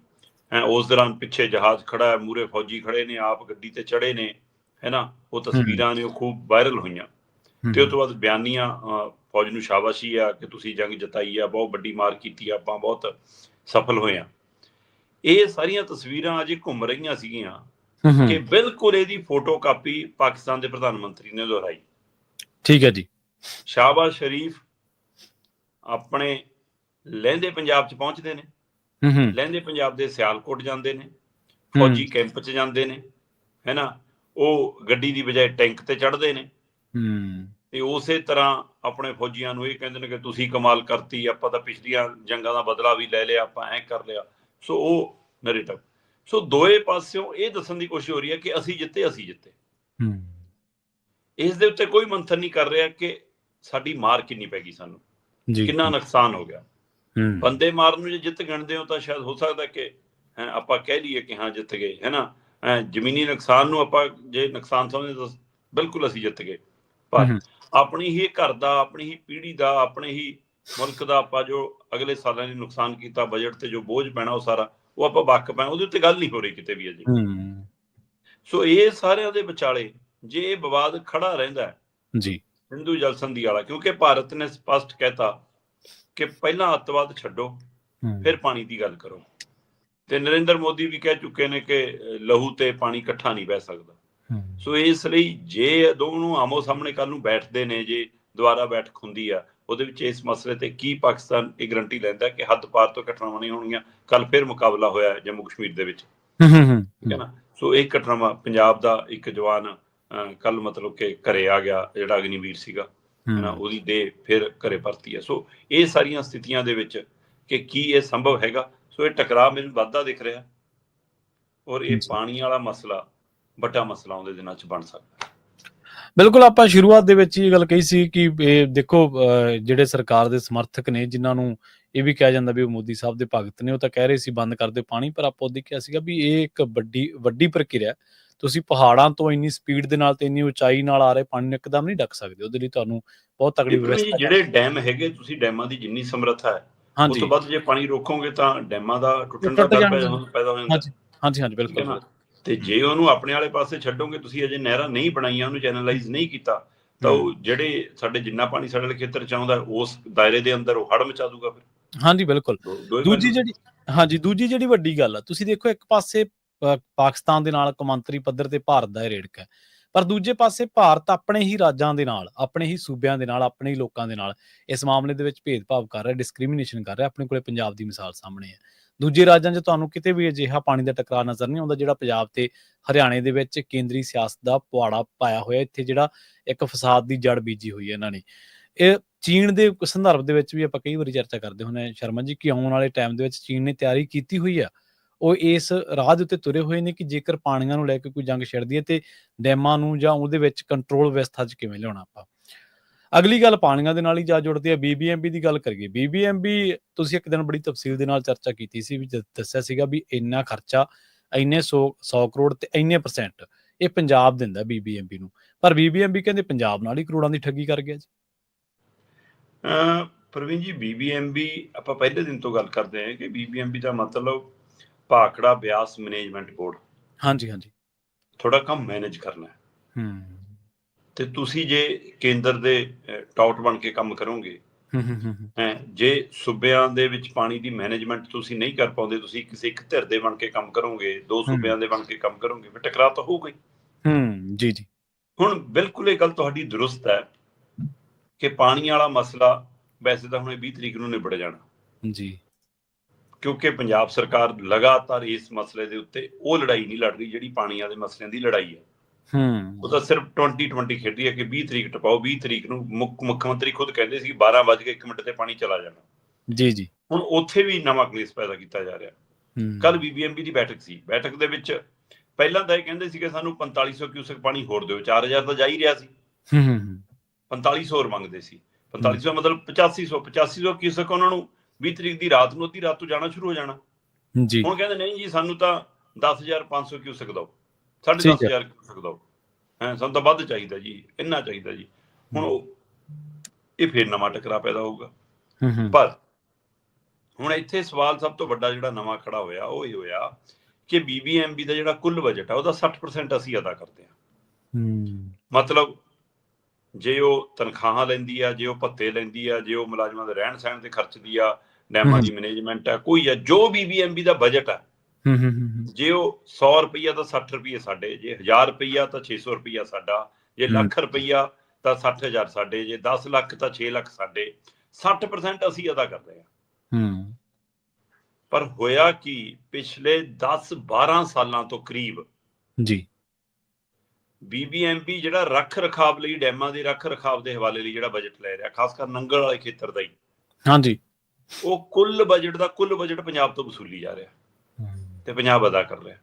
ਉਸ ਦੌਰਾਨ ਪਿੱਛੇ ਜਹਾਜ਼ ਖੜਾ ਹੈ, ਮੂਹਰੇ ਫੌਜੀ ਖੜੇ ਨੇ, ਆਪ ਗੱਡੀ ਤੇ ਚੜੇ ਨੇ, ਹੈ ਨਾ। ਉਹ ਤਸਵੀਰਾਂ ਨੇ ਉਹ ਖੂਬ ਵਾਇਰਲ ਹੋਈਆਂ। ਤੇ ਉਸ ਤੋਂ ਬਾਅਦ ਬਿਆਨੀਆਂ, ਫੌਜ ਨੂੰ ਸ਼ਾਬਾਸ਼ੀ ਆ ਕਿ ਤੁਸੀਂ ਜੰਗ ਜਿਤਾਈ ਆ, ਬਹੁਤ ਵੱਡੀ ਮਾਰ ਕੀਤੀ ਆ, ਆਪਾਂ ਬਹੁਤ ਸਫਲ ਹੋਏ ਆ। ਇਹ ਸਾਰੀਆਂ ਤਸਵੀਰਾਂ ਅਜੇ ਘੁੰਮ ਰਹੀਆਂ ਸੀਗੀਆਂ ਕਿ ਬਿਲਕੁਲ ਇਹਦੀ ਫੋਟੋ ਕਾਪੀ ਪਾਕਿਸਤਾਨ ਦੇ ਪ੍ਰਧਾਨ ਮੰਤਰੀ ਨੇ ਦੁਹਰਾਈ। ਠੀਕ ਹੈ ਜੀ। ਸ਼ਾਹਬਾਜ਼ ਸ਼ਰੀਫ ਆਪਣੇ ਲਹਿੰਦੇ ਪੰਜਾਬ 'ਚ ਪਹੁੰਚਦੇ ਨੇ, ਲਹਿੰਦੇ ਪੰਜਾਬ ਦੇ ਸਿਆਲਕੋਟ ਜਾਂਦੇ ਨੇ, ਫੌਜੀ ਕੈਂਪ 'ਚ ਜਾਂਦੇ ਨੇ, ਹੈ ਨਾ। ਉਹ ਗੱਡੀ ਦੀ ਬਜਾਏ ਟੈਂਕ ਤੇ ਚੜ੍ਹਦੇ ਨੇ ਤੇ ਉਸੇ ਤਰ੍ਹਾਂ ਆਪਣੇ ਫੌਜੀਆਂ ਨੂੰ ਇਹ ਕਹਿੰਦੇ ਨੇ ਕਿ ਤੁਸੀਂ ਕਮਾਲ ਕਰਤੀ, ਆਪਾਂ ਤਾਂ ਪਿਛਲੀਆਂ ਜੰਗਾਂ ਦਾ ਬਦਲਾ ਵੀ ਲੈ ਲਿਆ, ਆਪਾਂ ਐਂ ਕਰ ਲਿਆ। ਸੋ ਉਹ ਨੈਰੇਟਿਵ। ਸੋ ਦੋਏ ਪਾਸਿਓਂ ਇਹ ਦੱਸਣ ਦੀ ਕੋਸ਼ਿਸ਼ ਹੋ ਰਹੀ ਹੈ ਕਿ ਅਸੀਂ ਜਿੱਤੇ, ਅਸੀਂ ਜਿੱਤੇ। ਇਸ ਦੇ ਉੱਤੇ ਕੋਈ ਮੰਥਨ ਨਹੀਂ ਕਰ ਰਿਹਾ ਕਿ ਸਾਡੀ ਮਾਰ ਕਿੰਨੀ ਪੈ ਗਈ, ਸਾਨੂੰ ਕਿੰਨਾ ਨੁਕਸਾਨ ਹੋ ਗਿਆ। ਬੰਦੇ ਮਾਰਨ ਨੂੰ ਜੇ ਜਿੱਤ ਗਿਣਦੇ ਹੋ ਤਾਂ ਸ਼ਾਇਦ ਹੋ ਸਕਦਾ ਕਿ ਆਪਾਂ ਕਹਿ ਲਈਏ ਕਿ ਹਾਂ ਜਿੱਤ ਗਏ, ਹੈ ਨਾ। ਜ਼ਮੀਨੀ ਨੁਕਸਾਨ ਨੂੰ ਆਪਾਂ ਜੇ ਨੁਕਸਾਨ ਸਮਝਦੇ ਤਾਂ ਬਿਲਕੁਲ ਅਸੀਂ ਜਿੱਤ ਗਏ। ਪਰ ਆਪਣੀ ਹੀ ਘਰ ਦਾ, ਆਪਣੀ ਹੀ ਪੀੜ੍ਹੀ ਦਾ, ਆਪਣੇ ਹੀ ਮੁਲਕ ਦਾ ਆਪਾਂ ਜੋ ਅਗਲੇ ਸਾਲਾਂ ਲਈ ਨੁਕਸਾਨ ਕੀਤਾ, ਬਜਟ ਤੇ ਜੋ ਬੋਝ ਪੈਣਾ, ਉਹ ਸਾਰਾ ਉਹ ਆਪਾਂ ਵੱਖ ਪਏ, ਉਹਦੇ ਉੱਤੇ ਗੱਲ ਨਹੀਂ ਹੋ ਰਹੀ ਕਿਤੇ ਵੀ ਅਜੇ। ਸੋ ਇਹ ਸਾਰਿਆਂ ਦੇ ਵਿਚਾਲੇ ਜੇ ਇਹ ਵਿਵਾਦ ਖੜਾ ਰਹਿੰਦਾ ਜੀ, ਹਿੰਦੂ ਜਲ ਸੰਧੀ ਵਾਲਾ, ਕਿਉਂਕਿ ਭਾਰਤ ਨੇ ਸਪਸ਼ਟ ਕਹਿਤਾ ਕਿ ਪਹਿਲਾਂ ਅੱਤਵਾਦ ਛੱਡੋ, ਫਿਰ ਪਾਣੀ ਦੀ ਗੱਲ ਕਰੋ। ਤੇ ਨਰਿੰਦਰ ਮੋਦੀ ਵੀ ਕਹਿ ਚੁੱਕੇ ਨੇ ਕਿ ਲਹੂ ਤੇ ਪਾਣੀ ਇਕੱਠਾ ਨਹੀਂ ਬਹਿ ਸਕਦਾ। ਸੋ ਇਸ ਲਈ ਜੇ ਦੋਨੋਂ ਆਮੋ ਸਾਹਮਣੇ ਕੱਲ ਨੂੰ ਬੈਠਦੇ ਨੇ, ਜੇ ਦੁਬਾਰਾ ਬੈਠਕ ਹੁੰਦੀ ਆ, ਉਹਦੇ ਵਿੱਚ ਇਸ ਮਸਲੇ ਤੇ ਕੀ ਪਾਕਿਸਤਾਨ ਇਹ ਗਰੰਟੀ ਲੈਂਦਾ ਕਿ ਹੱਦ ਪਾਰ ਤੋਂ ਘਟਨਾਵਾਂ ਨਹੀਂ ਹੋਣਗੀਆਂ। ਕੱਲ ਫਿਰ ਮੁਕਾਬਲਾ ਹੋਇਆ ਜੰਮੂ ਕਸ਼ਮੀਰ ਦੇ ਵਿੱਚ, ਠੀਕ ਹੈ ਨਾ। ਸੋ ਇਹ ਘਟਨਾਵਾਂ, ਪੰਜਾਬ ਦਾ ਇੱਕ ਜਵਾਨ ਕੱਲ ਮਤਲਬ ਕਿ ਘਰੇ ਆ ਗਿਆ, ਜਿਹੜਾ ਅਗਨੀਵੀਰ ਸੀਗਾ, ਹੈ ਨਾ, ਉਹਦੀ ਦੇਹ ਫਿਰ ਘਰੇ ਪਰਤੀ ਹੈ। ਸੋ ਇਹ ਸਾਰੀਆਂ ਸਥਿਤੀਆਂ ਦੇ ਵਿੱਚ ਕਿ ਕੀ ਇਹ ਸੰਭਵ ਹੈਗਾ। ਸੋ ਇਹ ਟਕਰਾਅ ਮੈਨੂੰ ਵੱਧਦਾ ਦਿਖ ਰਿਹਾ, ਔਰ ਇਹ ਪਾਣੀ ਵਾਲਾ ਮਸਲਾ ਵੱਡਾ ਮਸਲਾ ਆਉਂਦੇ ਦਿਨਾਂ 'ਚ ਬਣ ਸਕਦਾ। ਬਿਲਕੁਲ, ਆਪਾਂ ਸ਼ੁਰੂਆਤ ਦੇ ਵਿੱਚ ਇਹ ਗੱਲ ਕਹੀ ਸੀ ਕਿ ਇਹ ਦੇਖੋ ਜਿਹੜੇ ਸਰਕਾਰ ਦੇ ਸਮਰਥਕ ਨੇ, ਜਿਨ੍ਹਾਂ ਨੂੰ ਇਹ ਵੀ ਕਿਹਾ ਜਾਂਦਾ ਵੀ ਉਹ ਮੋਦੀ ਸਾਹਿਬ ਦੇ ਭਗਤ ਨੇ, ਉਹ ਤਾਂ ਕਹਿ ਰਹੇ ਸੀ ਬੰਦ ਕਰ ਦਿਓ ਪਾਣੀ। ਪਰ ਆਪਾਂ ਉਹਦੇ ਕਿਹਾ ਸੀਗਾ ਵੀ ਇਹ ਇੱਕ ਵੱਡੀ ਪ੍ਰਕਿਰਿਆ। ਤੁਸੀਂ ਪਹਾੜਾਂ ਤੋਂ ਇੰਨੀ ਸਪੀਡ ਦੇ ਨਾਲ ਤੇ ਇੰਨੀ ਉਚਾਈ ਨਾਲ ਆ ਰਹੇ ਪਾਣੀ ਨੂੰ ਇੱਕਦਮ ਨਹੀਂ ਢੱਕ ਸਕਦੇ। ਉਹਦੇ ਲਈ ਤੁਹਾਨੂੰ ਬਹੁਤ ਤਕੜੀ ਵਿਵਸਥਾ। ਜਿਹੜੇ ਡੈਮ ਹੈਗੇ, ਤੁਸੀਂ ਡੈਮਾਂ ਦੀ ਜਿੰਨੀ ਸਮਰੱਥਾ ਹੈ, ਉਸ ਤੋਂ ਵੱਧ ਜੇ ਪਾਣੀ ਰੋਕੋਗੇ ਤਾਂ ਡੈਮਾਂ ਦਾ ਟੁੱਟਣ ਦਾ ਡਰ ਪੈਦਾ ਹੋ ਜਾਂਦਾ। ਹਾਂਜੀ, ਬਿਲਕੁਲ। ਤੇ ਜੇ ਉਹਨੂੰ ਆਪਣੇ ਵਾਲੇ ਪਾਸੇ ਛੱਡੋਗੇ, ਤੁਸੀਂ ਅਜੇ ਨਹਿਰਾਂ ਨਹੀਂ ਬਣਾਈਆਂ, ਉਹਨੂੰ ਚੈਨਲਾਈਜ਼ ਨਹੀਂ ਕੀਤਾ, ਤਾਂ ਉਹ ਜਿਹੜੇ ਸਾਡੇ ਜਿੰਨਾ ਪਾਣੀ ਸਾਡੇ ਵਾਲੇ ਖੇਤਰ 'ਚ ਆਉਂਦਾ, ਉਸ ਦਾਇਰੇ ਦੇ ਅੰਦਰ ਉਹ ਹੜ੍ਹ ਮਚਾ ਦੂਗਾ ਫਿਰ। ਹਾਂਜੀ, ਬਿਲਕੁਲ। ਦੂਜੀ ਜਿਹੜੀ ਵੱਡੀ ਗੱਲ ਆ, ਤੁਸੀਂ ਦੇਖੋ ਇੱਕ ਪਾਸੇ ਪਾਕਿਸਤਾਨ ਦੇ ਨਾਲ ਕੌਮਾਂਤਰੀ ਪੱਧਰ ਤੇ ਭਾਰਤ ਦਾ ਇਹ ਰੇੜਕਾ ਹੈ, ਪਰ ਦੂਜੇ ਪਾਸੇ ਭਾਰਤ ਆਪਣੇ ਹੀ ਰਾਜਾਂ ਦੇ ਨਾਲ, ਆਪਣੇ ਹੀ ਸੂਬਿਆਂ ਦੇ ਨਾਲ, ਆਪਣੇ ਹੀ ਲੋਕਾਂ ਦੇ ਨਾਲ ਇਸ ਮਾਮਲੇ ਦੇ ਵਿੱਚ ਭੇਦਭਾਵ ਕਰ ਰਿਹਾ, ਡਿਸਕ੍ਰਿਮੀਨੇਸ਼ਨ ਕਰ ਰਿਹਾ। ਆਪਣੇ ਕੋਲੇ ਪੰਜਾਬ ਦੀ ਮਿਸਾਲ ਸਾਹਮਣੇ ਹੈ। ਦੂਜੇ ਰਾਜਾਂ 'ਚ ਤੁਹਾਨੂੰ ਕਿਤੇ ਵੀ ਅਜਿਹਾ ਪਾਣੀ ਦਾ ਟਕਰਾਅ ਨਜ਼ਰ ਨਹੀਂ ਆਉਂਦਾ ਜਿਹੜਾ ਪੰਜਾਬ ਤੇ ਹਰਿਆਣੇ ਦੇ ਵਿੱਚ ਕੇਂਦਰੀ ਸਿਆਸਤ ਦਾ ਪੁਆੜਾ ਪਾਇਆ ਹੋਇਆ। ਇੱਥੇ ਜਿਹੜਾ ਇੱਕ ਫਸਾਦ ਦੀ ਜੜ ਬੀਜੀ ਹੋਈ ਹੈ ਇਹਨਾਂ ਨੇ। ਇਹ ਚੀਨ ਦੇ ਸੰਦਰਭ ਦੇ ਵਿੱਚ ਵੀ ਆਪਾਂ ਕਈ ਵਾਰੀ ਚਰਚਾ ਕਰਦੇ ਹੁੰਦੇ ਹਾਂ ਸ਼ਰਮਾ ਜੀ, ਕਿ ਆਉਣ ਵਾਲੇ ਟਾਈਮ ਦੇ ਵਿੱਚ ਚੀਨ ਨੇ ਤਿਆਰੀ ਕੀਤੀ ਹੋਈ ਆ। ਉਹ ਇਸ ਰਾਹ ਦੇ ਉੱਤੇ ਤੁਰੇ ਹੋਏ ਨੇ ਕਿ ਜੇਕਰ ਪਾਣੀਆਂ ਨੂੰ ਲੈ ਕੇ ਕੋਈ ਜੰਗ ਛਿੜਦੀ ਹੈ ਤੇ ਡੈਮਾਂ ਨੂੰ ਜਾਂ ਉਹਦੇ ਵਿੱਚ ਕੰਟਰੋਲ ਵਿਵਸਥਾ 'ਚ ਕਿਵੇਂ ਲਿਆਉਣਾ ਆਪਾਂ। ਅਗਲੀ ਗੱਲ ਪਾਣੀਆਂ ਦੇ ਨਾਲ ਹੀ ਜਾ ਜੁੜਦੀ ਹੈ। BBMB ਦੀ ਗੱਲ ਕਰੀਏ, BBMB ਤੁਸੀਂ ਇੱਕ ਦਿਨ ਬੜੀ ਤਫਸੀਲ ਦੇ ਨਾਲ ਚਰਚਾ ਕੀਤੀ ਸੀ, ਵੀ ਦੱਸਿਆ ਸੀਗਾ ਵੀ ਇੰਨਾ ਖਰਚਾ, ਇੰਨੇ 100 ਕਰੋੜ ਤੇ ਇੰਨੇ % ਇਹ ਪੰਜਾਬ ਦਿੰਦਾ BBMB ਨੂੰ। ਪਰ BBMB ਕਹਿੰਦੇ ਪੰਜਾਬ ਨਾਲ ਹੀ ਕਰੋੜਾਂ ਦੀ ਠੱਗੀ ਕਰ ਗਿਆ ਜੀ। ਪ੍ਰਵੀਨ ਜੀ, BBMB ਆਪਾਂ ਪਹਿਲੇ ਦਿਨ ਤੋਂ ਗੱਲ ਕਰਦੇ ਹਾਂ ਕਿ BBMB ਦਾ ਮਤਲਬ ਭਾਖੜਾ ਬਿਆਸ ਮੈਨੇਜਮੈਂਟ ਬੋਰਡ। ਹਾਂਜੀ, ਥੋੜਾ ਕੰਮ ਮੈਨੇਜ ਕਰਨਾ ਹੈ। ਤੇ ਤੁਸੀਂ ਜੇ ਕੇਂਦਰ ਦੇ ਟਾਊਟ ਬਣ ਕੇ ਕੰਮ ਕਰੋਗੇ, ਜੇ ਸੂਬਿਆਂ ਦੇ ਵਿੱਚ ਪਾਣੀ ਦੀ ਮੈਨੇਜਮੈਂਟ ਤੁਸੀਂ ਨਹੀਂ ਕਰ ਪਾਉਂਦੇ, ਤੁਸੀਂ ਕਿਸੇ ਇੱਕ ਧਿਰ ਦੇ ਬਣ ਕੇ ਕੰਮ ਕਰੋਗੇ, ਦੋ ਸੂਬਿਆਂ ਦੇ ਬਣ ਕੇ ਕੰਮ ਕਰੋਗੇ, ਫਿਰ ਟਕਰਾਅ ਤਾਂ ਹੋਊਗਾ ਹੀ। ਜੀ। ਹੁਣ ਬਿਲਕੁਲ ਇਹ ਗੱਲ ਤੁਹਾਡੀ ਦਰੁਸਤ ਹੈ ਕਿ ਪਾਣੀ ਵਾਲਾ ਮਸਲਾ ਵੈਸੇ ਤਾਂ ਹੁਣ 20 ਤਰੀਕ ਨੂੰ ਨਿਬੜ ਜਾਣਾ ਜੀ, ਕਿਉਂਕਿ ਪੰਜਾਬ ਸਰਕਾਰ ਲਗਾਤਾਰ ਇਸ ਮਸਲੇ ਦੇ ਉੱਤੇ ਉਹ ਲੜਾਈ ਨਹੀਂ ਲੜ ਰਹੀ ਜਿਹੜੀ ਪਾਣੀਆਂ ਦੇ ਮਸਲਿਆਂ ਦੀ ਲੜਾਈ ਹੈ। ਉਹ ਤਾਂ ਸਿਰਫ 2020 ਖੇਡ ਰਹੀ ਹੈ ਕਿ 20 ਤਰੀਕ ਟਪਾਓ। 20 ਤਰੀਕ ਨੂੰ ਮੁੱਖ ਮੰਤਰੀ ਖੁਦ ਕਹਿੰਦੇ ਸੀ 12:01 ਤੇ ਪਾਣੀ ਚਲਾ ਜਾਣਾ। ਜੀ ਜੀ। ਹੁਣ ਉੱਥੇ ਵੀ ਨਵਾਂ ਕਲੇਸ਼ ਪੈਦਾ ਕੀਤਾ ਜਾ ਰਿਹਾ। ਕੱਲ BBMP ਦੀ ਬੈਠਕ ਸੀ। ਬੈਠਕ ਦੇ ਵਿੱਚ ਪਹਿਲਾਂ ਤਾਂ ਇਹ ਕਹਿੰਦੇ ਸੀ ਕਿ ਸਾਨੂੰ 4500 ਕਿਊਸਕ ਪਾਣੀ ਹੋਰ ਦਿਓ। 4000 ਤਾਂ ਜਾ ਹੀ ਰਿਹਾ ਸੀ। 4500 ਹੋਰ ਮੰਗਦੇ ਸੀ। 4500 ਮਤਲਬ 8500 ਕਿਊਸਕ ਉਹਨਾਂ ਨੂੰ 20 ਤਰੀਕ ਦੀ ਰਾਤ ਨੂੰ ਅੱਧੀ ਰਾਤ ਤੋਂ ਜਾਣਾ ਸ਼ੁਰੂ ਹੋ ਜਾਣਾ। ਹੁਣ ਕਹਿੰਦੇ ਨਹੀਂ ਜੀ ਸਾਨੂੰ ਤਾਂ 10,500 ਕਿਊਸਕ ਦਿਓ, 10,500 ਕਿਊਸਕ ਦਿਓ, ਸਾਨੂੰ ਤਾਂ ਵੱਧ ਚਾਹੀਦਾ ਜੀ, ਇੰਨਾ ਚਾਹੀਦਾ ਜੀ। ਹੁਣ ਇਹ ਫੇਰ ਨਵਾਂ ਟਕਰਾ ਪੈਦਾ ਹੋਊਗਾ। ਪਰ ਹੁਣ ਇੱਥੇ ਸਵਾਲ ਸਭ ਤੋਂ ਵੱਡਾ ਜਿਹੜਾ ਨਵਾਂ ਖੜਾ ਹੋਇਆ ਉਹ ਇਹ ਹੋਇਆ ਕਿ BBMP ਦਾ ਜਿਹੜਾ ਕੁੱਲ ਬਜਟ ਆ ਉਹਦਾ 60% ਅਸੀਂ ਅਦਾ ਕਰਦੇ ਹਾਂ। ਮਤਲਬ ਜੇ ਉਹ ਤਨਖਾਹਾਂ ਲੈਂਦੀ ਆ, ਜੇ ਉਹ ਭੱਤੇ ਲੈਂਦੀ ਆ, ਜੇ ਉਹ ਮੁਲਾਜ਼ਮਾਂ ਦੇ ਰਹਿਣ ਸਹਿਣ ਤੇ ਖਰਚਦੀ ਆ, ਡੈਮਾਂ ਦੀ ਮੈਨੇਜਮੈਂਟ ਆ, ਕੋਈ ਆ, ਜੋ BBMP ਦਾ ਬਜਟ ਆ, ਜੇ ਉਹ 100 ਰੁਪਈਆ ਤਾਂ 60 ਰੁਪਈਏ ਸਾਡੇ, ਜੇ 1000 ਰੁਪਈਆ ਤਾਂ 600 ਰੁਪਈਆ ਸਾਡਾ, ਜੇ ਲੱਖ ਰੁਪਈਆ ਤਾਂ 60,000 ਸਾਡੇ, ਜੇ 10 ਲੱਖ ਤਾਂ 6 ਲੱਖ ਸਾਡੇ। 60% ਅਸੀਂ ਅਦਾ ਕਰ ਰਹੇ ਹਾਂ। ਪਰ ਹੋਇਆ ਕਿ ਪਿਛਲੇ 10-12 ਸਾਲਾਂ ਤੋਂ ਕਰੀਬ ਜੀ BBMP ਜਿਹੜਾ ਰੱਖ ਰਖਾਵ ਲਈ, ਡੈਮਾਂ ਦੇ ਰੱਖ ਰਖਾਵ ਦੇ ਹਵਾਲੇ ਲਈ ਜਿਹੜਾ ਬਜਟ ਲੈ ਰਿਹਾ, ਖਾਸ ਕਰ ਨੰਗਲ ਵਾਲੇ ਖੇਤਰ ਦਾ ਹੀ, ਹਾਂਜੀ, ਉਹ ਕੁੱਲ ਬਜਟ ਪੰਜਾਬ ਤੋਂ ਵਸੂਲੀ ਜਾ ਰਿਹਾ ਤੇ ਪੰਜਾਬ ਅਦਾ ਕਰ ਰਿਹਾ।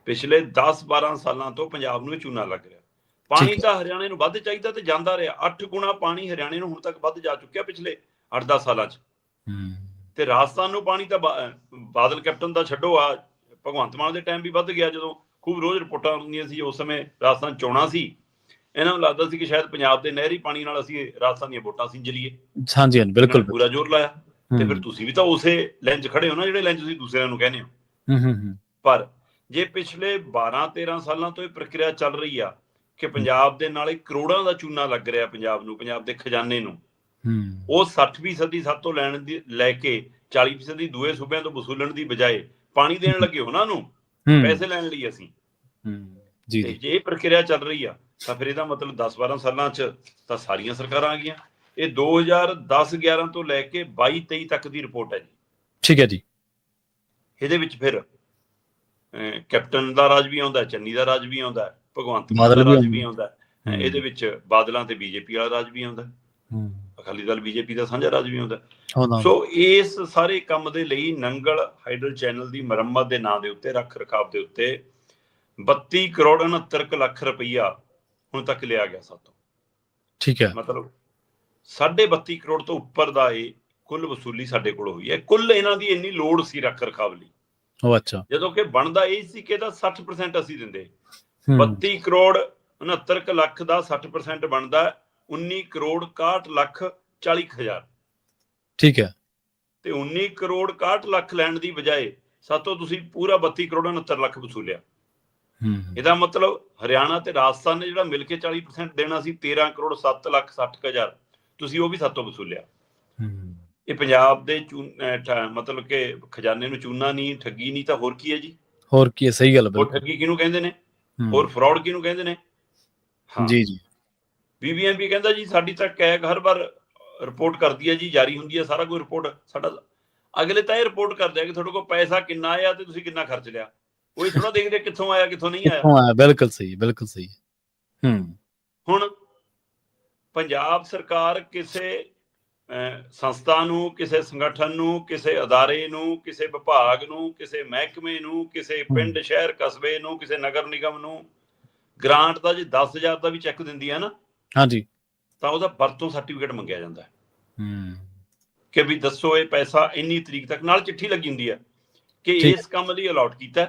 ਪਿਛਲੇ 10-12 ਸਾਲਾਂ ਤੋਂ ਪੰਜਾਬ ਨੂੰ ਚੂਨਾ ਲੱਗ ਰਿਹਾ। ਪਾਣੀ ਤਾਂ ਹਰਿਆਣੇ ਨੂੰ ਵੱਧ ਚਾਹੀਦਾ ਤੇ ਜਾਂਦਾ ਰਿਹਾ। 8 ਗੁਣਾ ਪਾਣੀ ਹਰਿਆਣੇ ਨੂੰ ਹੁਣ ਤੱਕ ਵੱਧ ਜਾ ਚੁੱਕਿਆ ਪਿਛਲੇ 8-10 ਸਾਲਾਂ 'ਚ। ਤੇ ਰਾਜਸਥਾਨ ਨੂੰ ਪਾਣੀ ਤਾਂ ਬਾਦਲ ਕੈਪਟਨ ਦਾ ਛੱਡੋ, ਆ ਭਗਵੰਤ ਮਾਨ ਦੇ ਟਾਈਮ ਵੀ ਵੱਧ ਗਿਆ, ਜਦੋਂ ਖੂਬ ਰੋਜ਼ ਰਿਪੋਰਟਾਂ ਹੁੰਦੀਆਂ ਸੀ। ਉਸ ਸਮੇਂ ਰਾਜਸਥਾਨ ਚੋਣਾਂ ਸੀ, ਇਹਨਾਂ ਨੂੰ ਲੱਗਦਾ ਸੀ ਕਿ ਸ਼ਾਇਦ ਪੰਜਾਬ ਦੇ ਨਹਿਰੀ ਪਾਣੀ ਨਾਲ ਅਸੀਂ ਰਾਜਸਥਾਨ ਦੀਆਂ ਵੋਟਾਂ ਸਿੰਜ ਲਈਏ। ਹਾਂਜੀ ਹਾਂਜੀ, ਬਿਲਕੁਲ ਪੂਰਾ ਜ਼ੋਰ ਲਾਇਆ। ਤੇ ਫਿਰ ਤੁਸੀਂ ਵੀ ਤਾਂ ਉਸੇ ਲੈਂਜ ਖੜੇ ਹੋ ਨਾ ਜਿਹੜੇ ਲੈਂਜ ਤੁਸੀਂ ਦੂਸਰਿਆਂ ਨੂੰ ਕਹਿੰਦੇ ਹੋ। ਪਰ ਜੇ ਪਿਛਲੇ 12-13 ਸਾਲਾਂ ਤੋਂ ਇਹ ਪ੍ਰਕਿਰਿਆ ਚੱਲ ਰਹੀ ਆ ਕਿ ਪੰਜਾਬ ਦੇ ਨਾਲ ਕਰੋੜਾਂ ਦਾ ਚੂਨਾ ਲੱਗ ਰਿਹਾ ਪੰਜਾਬ ਨੂੰ, ਪੰਜਾਬ ਦੇ ਖਜ਼ਾਨੇ ਨੂੰ, ਉਹ 60% ਸਾਡੇ ਤੋਂ ਲੈਣ ਦੀ ਲੈ ਕੇ 40% ਦੂਏ ਸੂਬਿਆਂ ਤੋਂ ਵਸੂਲਣ ਦੀ ਬਜਾਏ ਪਾਣੀ ਦੇਣ ਲੱਗੇ ਉਹਨਾਂ ਨੂੰ ਪੈਸੇ ਲੈਣ ਲਈ ਅਸੀਂ। ਜੇ ਇਹ ਪ੍ਰਕਿਰਿਆ ਚੱਲ ਰਹੀ ਆ ਤਾਂ ਫਿਰ ਇਹਦਾ ਮਤਲਬ 10-12 ਸਾਲਾਂ 'ਚ ਤਾਂ ਸਾਰੀਆਂ ਸਰਕਾਰਾਂ ਆ ਗਈਆਂ। ਇਹ 2010-11 ਤੋਂ ਲੈ ਕੇ 22-23 ਤੱਕ ਦੀ ਰਿਪੋਰਟ ਹੈ ਜੀ। ਠੀਕ ਹੈ ਜੀ। ਇਹਦੇ ਵਿੱਚ ਫਿਰ ਕੈਪਟਨ ਦਾ ਰਾਜ ਵੀ ਆਉਂਦਾ, ਚੰਨੀ ਦਾ ਰਾਜ ਵੀ ਆਉਂਦਾ, ਭਗਵੰਤ ਮਾਨ ਦਾ ਰਾਜ ਵੀ ਆਉਂਦਾ, ਇਹਦੇ ਵਿੱਚ ਬਾਦਲਾਂ ਤੇ BJP ਵਾਲਾ ਰਾਜ ਵੀ ਆਉਂਦਾ, ਅਕਾਲੀ ਦਲ BJP ਦਾ ਸਾਂਝਾ ਰਾਜ ਵੀ ਆਉਂਦਾ। ਸੋ ਇਸ ਸਾਰੇ ਕੰਮ ਦੇ ਲਈ ਨੰਗਲ ਹਾਈਡਲ ਚੈਨਲ ਦੀ ਮੁਰੰਮਤ ਦੇ ਨਾਂ ਦੇ ਉੱਤੇ, ਰੱਖ ਰਖਾਵ ਦੇ ਉੱਤੇ 32 ਕਰੋੜ 69 ਲੱਖ ਰੁਪਈਆ ਹੁਣ ਤੱਕ ਲਿਆ ਗਿਆ ਸਾਤੋਂ। ਠੀਕ ਹੈ, ਮਤਲਬ 32.5 ਕਰੋੜ ਤੋਂ ਉੱਪਰ ਦਾ ਇਹ ਕੁੱਲ ਵਸੂਲੀ ਸਾਡੇ ਕੋਲ ਹੋਈ ਹੈ। ਕੁੱਲ ਇਹਨਾਂ ਦੀ ਇੰਨੀ ਲੋੜ ਸੀ ਰੱਖ ਰਖਾਵ ਲਈ। ਅੱਛਾ, ਜਦੋਂ ਕਿ ਬਣਦਾ ਇਹ ਸੀ ਕਿ ਇਹਦਾ 60% ਅਸੀਂ ਦਿੰਦੇ। 32 ਕਰੋੜ 69 ਲੱਖ ਦਾ 60% ਬਣਦਾ 19 ਕਰੋੜ 61 ਲੱਖ 40 ਹਜ਼ਾਰ। ਠੀਕ ਹੈ, ਤੇ 19 ਕਰੋੜ 61 ਲੱਖ ਲੈਣ ਦੀ ਬਜਾਏ ਸਾਤੋਂ ਤੁਸੀਂ ਪੂਰਾ 32 ਕਰੋੜ 69 ਲੱਖ ਵਸੂਲਿਆ। ਇਹਦਾ ਮਤਲਬ ਹਰਿਆਣਾ ਤੇ ਰਾਜਸਥਾਨ ਨੇ ਜਿਹੜਾ ਮਿਲ ਕੇ 40% ਦੇਣਾ ਸੀ, 13 ਕਰੋੜ 7 ਲੱਖ 60 ਹਜ਼ਾਰ, ਤੁਸੀਂ ਉਹ ਵੀ ਸਾਤੋਂ ਵਸੂਲਿਆ। ਇਹ ਪੰਜਾਬ ਦੇ ਮਤਲਬ ਕਿ ਖਜ਼ਾਨੇ ਨੂੰ ਚੂਨਾ ਨਹੀਂ, ਠੱਗੀ ਨਹੀਂ ਤਾਂ ਹੋਰ ਕੀ ਹੈ ਜੀ? ਹੋਰ ਕੀ ਹੈ? ਸਹੀ ਗੱਲ। ਹੋਰ ਠੱਗੀ ਕਿਹਨੂੰ ਕਹਿੰਦੇ ਨੇ? ਹੋਰ ਫਰਾਡ ਕਿਹਨੂੰ ਕਹਿੰਦੇ ਨੇ? ਜੀ ਜੀ। BBMP ਕਹਿੰਦਾ ਜੀ ਸਾਡੀ ਤਾਂ ਕੈਗ ਹਰ ਵਾਰ ਰਿਪੋਰਟ ਕਰਦੀ ਹੈ ਜੀ, ਜਾਰੀ ਹੁੰਦੀ ਹੈ ਸਾਰਾ ਕੋਈ ਰਿਪੋਰਟ ਸਾਡਾ। ਅਗਲੇ ਤਾਂ ਇਹ ਰਿਪੋਰਟ ਕਰਦੇ ਆ ਕਿ ਤੁਹਾਡੇ ਕੋਲ ਪੈਸਾ ਕਿੰਨਾ ਆਇਆ ਤੇ ਤੁਸੀਂ ਕਿੰਨਾ ਖਰਚ ਲਿਆ। ਕੋਈ ਥੋੜਾ ਦੇਖਦੇ ਕਿੱਥੋਂ ਆਇਆ ਕਿੱਥੋਂ ਨਹੀਂ ਆਇਆ। ਬਿਲਕੁਲ ਸਹੀ, ਬਿਲਕੁਲ ਸਹੀ। ਹੁਣ ਪੰਜਾਬ ਸਰਕਾਰ ਕਿਸੇ ਸੰਸਥਾ ਨੂੰ, ਕਿਸੇ ਸੰਗਠਨ ਨੂੰ, ਕਿਸੇ ਅਦਾਰੇ ਨੂੰ, ਕਿਸੇ ਵਿਭਾਗ ਨੂੰ, ਕਿਸੇ ਮਹਿਕਮੇ ਨੂੰ, ਕਿਸੇ ਪਿੰਡ ਸ਼ਹਿਰ ਕਸਬੇ ਨੂੰ, ਕਿਸੇ ਨਗਰ ਨਿਗਮ ਨੂੰ ਗ੍ਰਾਂਟ ਦਾ ਜੇ 10,000 ਦਾ ਵੀ ਚੈੱਕ ਦਿੰਦੀ ਹੈ ਨਾ, ਹਾਂਜੀ, ਤਾਂ ਉਹਦਾ ਵਰਤੋਂ ਸਰਟੀਫਿਕੇਟ ਮੰਗਿਆ ਜਾਂਦਾ ਕਿ ਵੀ ਦੱਸੋ ਇਹ ਪੈਸਾ ਇੰਨੀ ਤਰੀਕ ਤੱਕ, ਨਾਲ ਚਿੱਠੀ ਲੱਗੀ ਹੁੰਦੀ ਹੈ ਕਿ ਇਸ ਕੰਮ ਲਈ ਅਲਾਟ ਕੀਤਾ,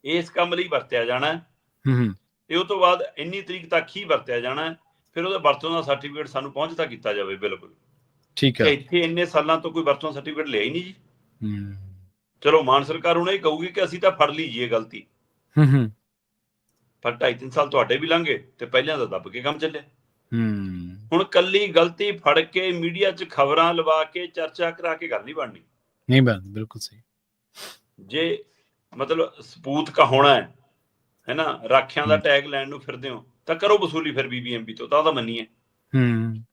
ਇਸ ਕੰਮ ਲਈ ਵਰਤਿਆ ਜਾਣਾ ਤੇ ਉਹ ਤੋਂ ਬਾਅਦ ਇੰਨੀ ਤਰੀਕ ਤੱਕ ਹੀ ਵਰਤਿਆ ਜਾਣਾ। ਫਿਰ ਉਹਦਾ ਵਰਤੋਂ ਦਾ ਸਰਟੀਫਿਕੇਟ ਸਾਨੂੰ ਪਹੁੰਚਦਾ ਕੀਤਾ ਜਾਵੇ। ਬਿਲਕੁਲ ਠੀਕ ਹੈ। ਇੱਥੇ ਇੰਨੇ ਸਾਲਾਂ ਤੋਂ ਕੋਈ ਵਰਤੋਂ ਸਰਟੀਫਿਕੇਟ ਲਿਆ ਹੀ ਨਹੀਂ ਜੀ। ਚਲੋ ਮਾਨ ਸਰਕਾਰ ਹੁਣ ਇਹ ਕਹੂਗੀ ਕਿ ਅਸੀਂ ਤਾਂ ਫੜ ਲਈ ਜੀ ਇਹ ਗਲਤੀ, ਪਰ 2.5-3 ਸਾਲ ਤੁਹਾਡੇ ਵੀ ਲੰਘੇ ਤੇ ਪਹਿਲਾਂ ਦਾ ਦੱਬ ਕੇ ਕੰਮ ਚੱਲਿਆ। ਹੁਣ ਕੱਲੀ ਗਲਤੀ ਫੜ ਕੇ ਮੀਡੀਆ 'ਚ ਖਬਰਾਂ ਲਵਾ ਕੇ ਚਰਚਾ ਕਰਾ ਕੇ ਗੱਲ ਨਹੀਂ ਬਣਨੀ। ਨਹੀਂ ਬਣਨੀ, ਬਿਲਕੁਲ ਸਹੀ। ਜੇ ਮਤਲਬ ਸਪੂਤ ਕਹਾਉਣਾ ਹੈ ਨਾ, ਰਾਖਿਆਂ ਦਾ ਟੈਗ ਲੈਣ ਨੂੰ ਫਿਰਦੇ ਹੋ ਤਾਂ ਕਰੋ ਵਸੂਲੀ ਫਿਰ BBMP ਤੋਂ, ਤਾਂ ਮੰਨੀਏ। ਹੂੰ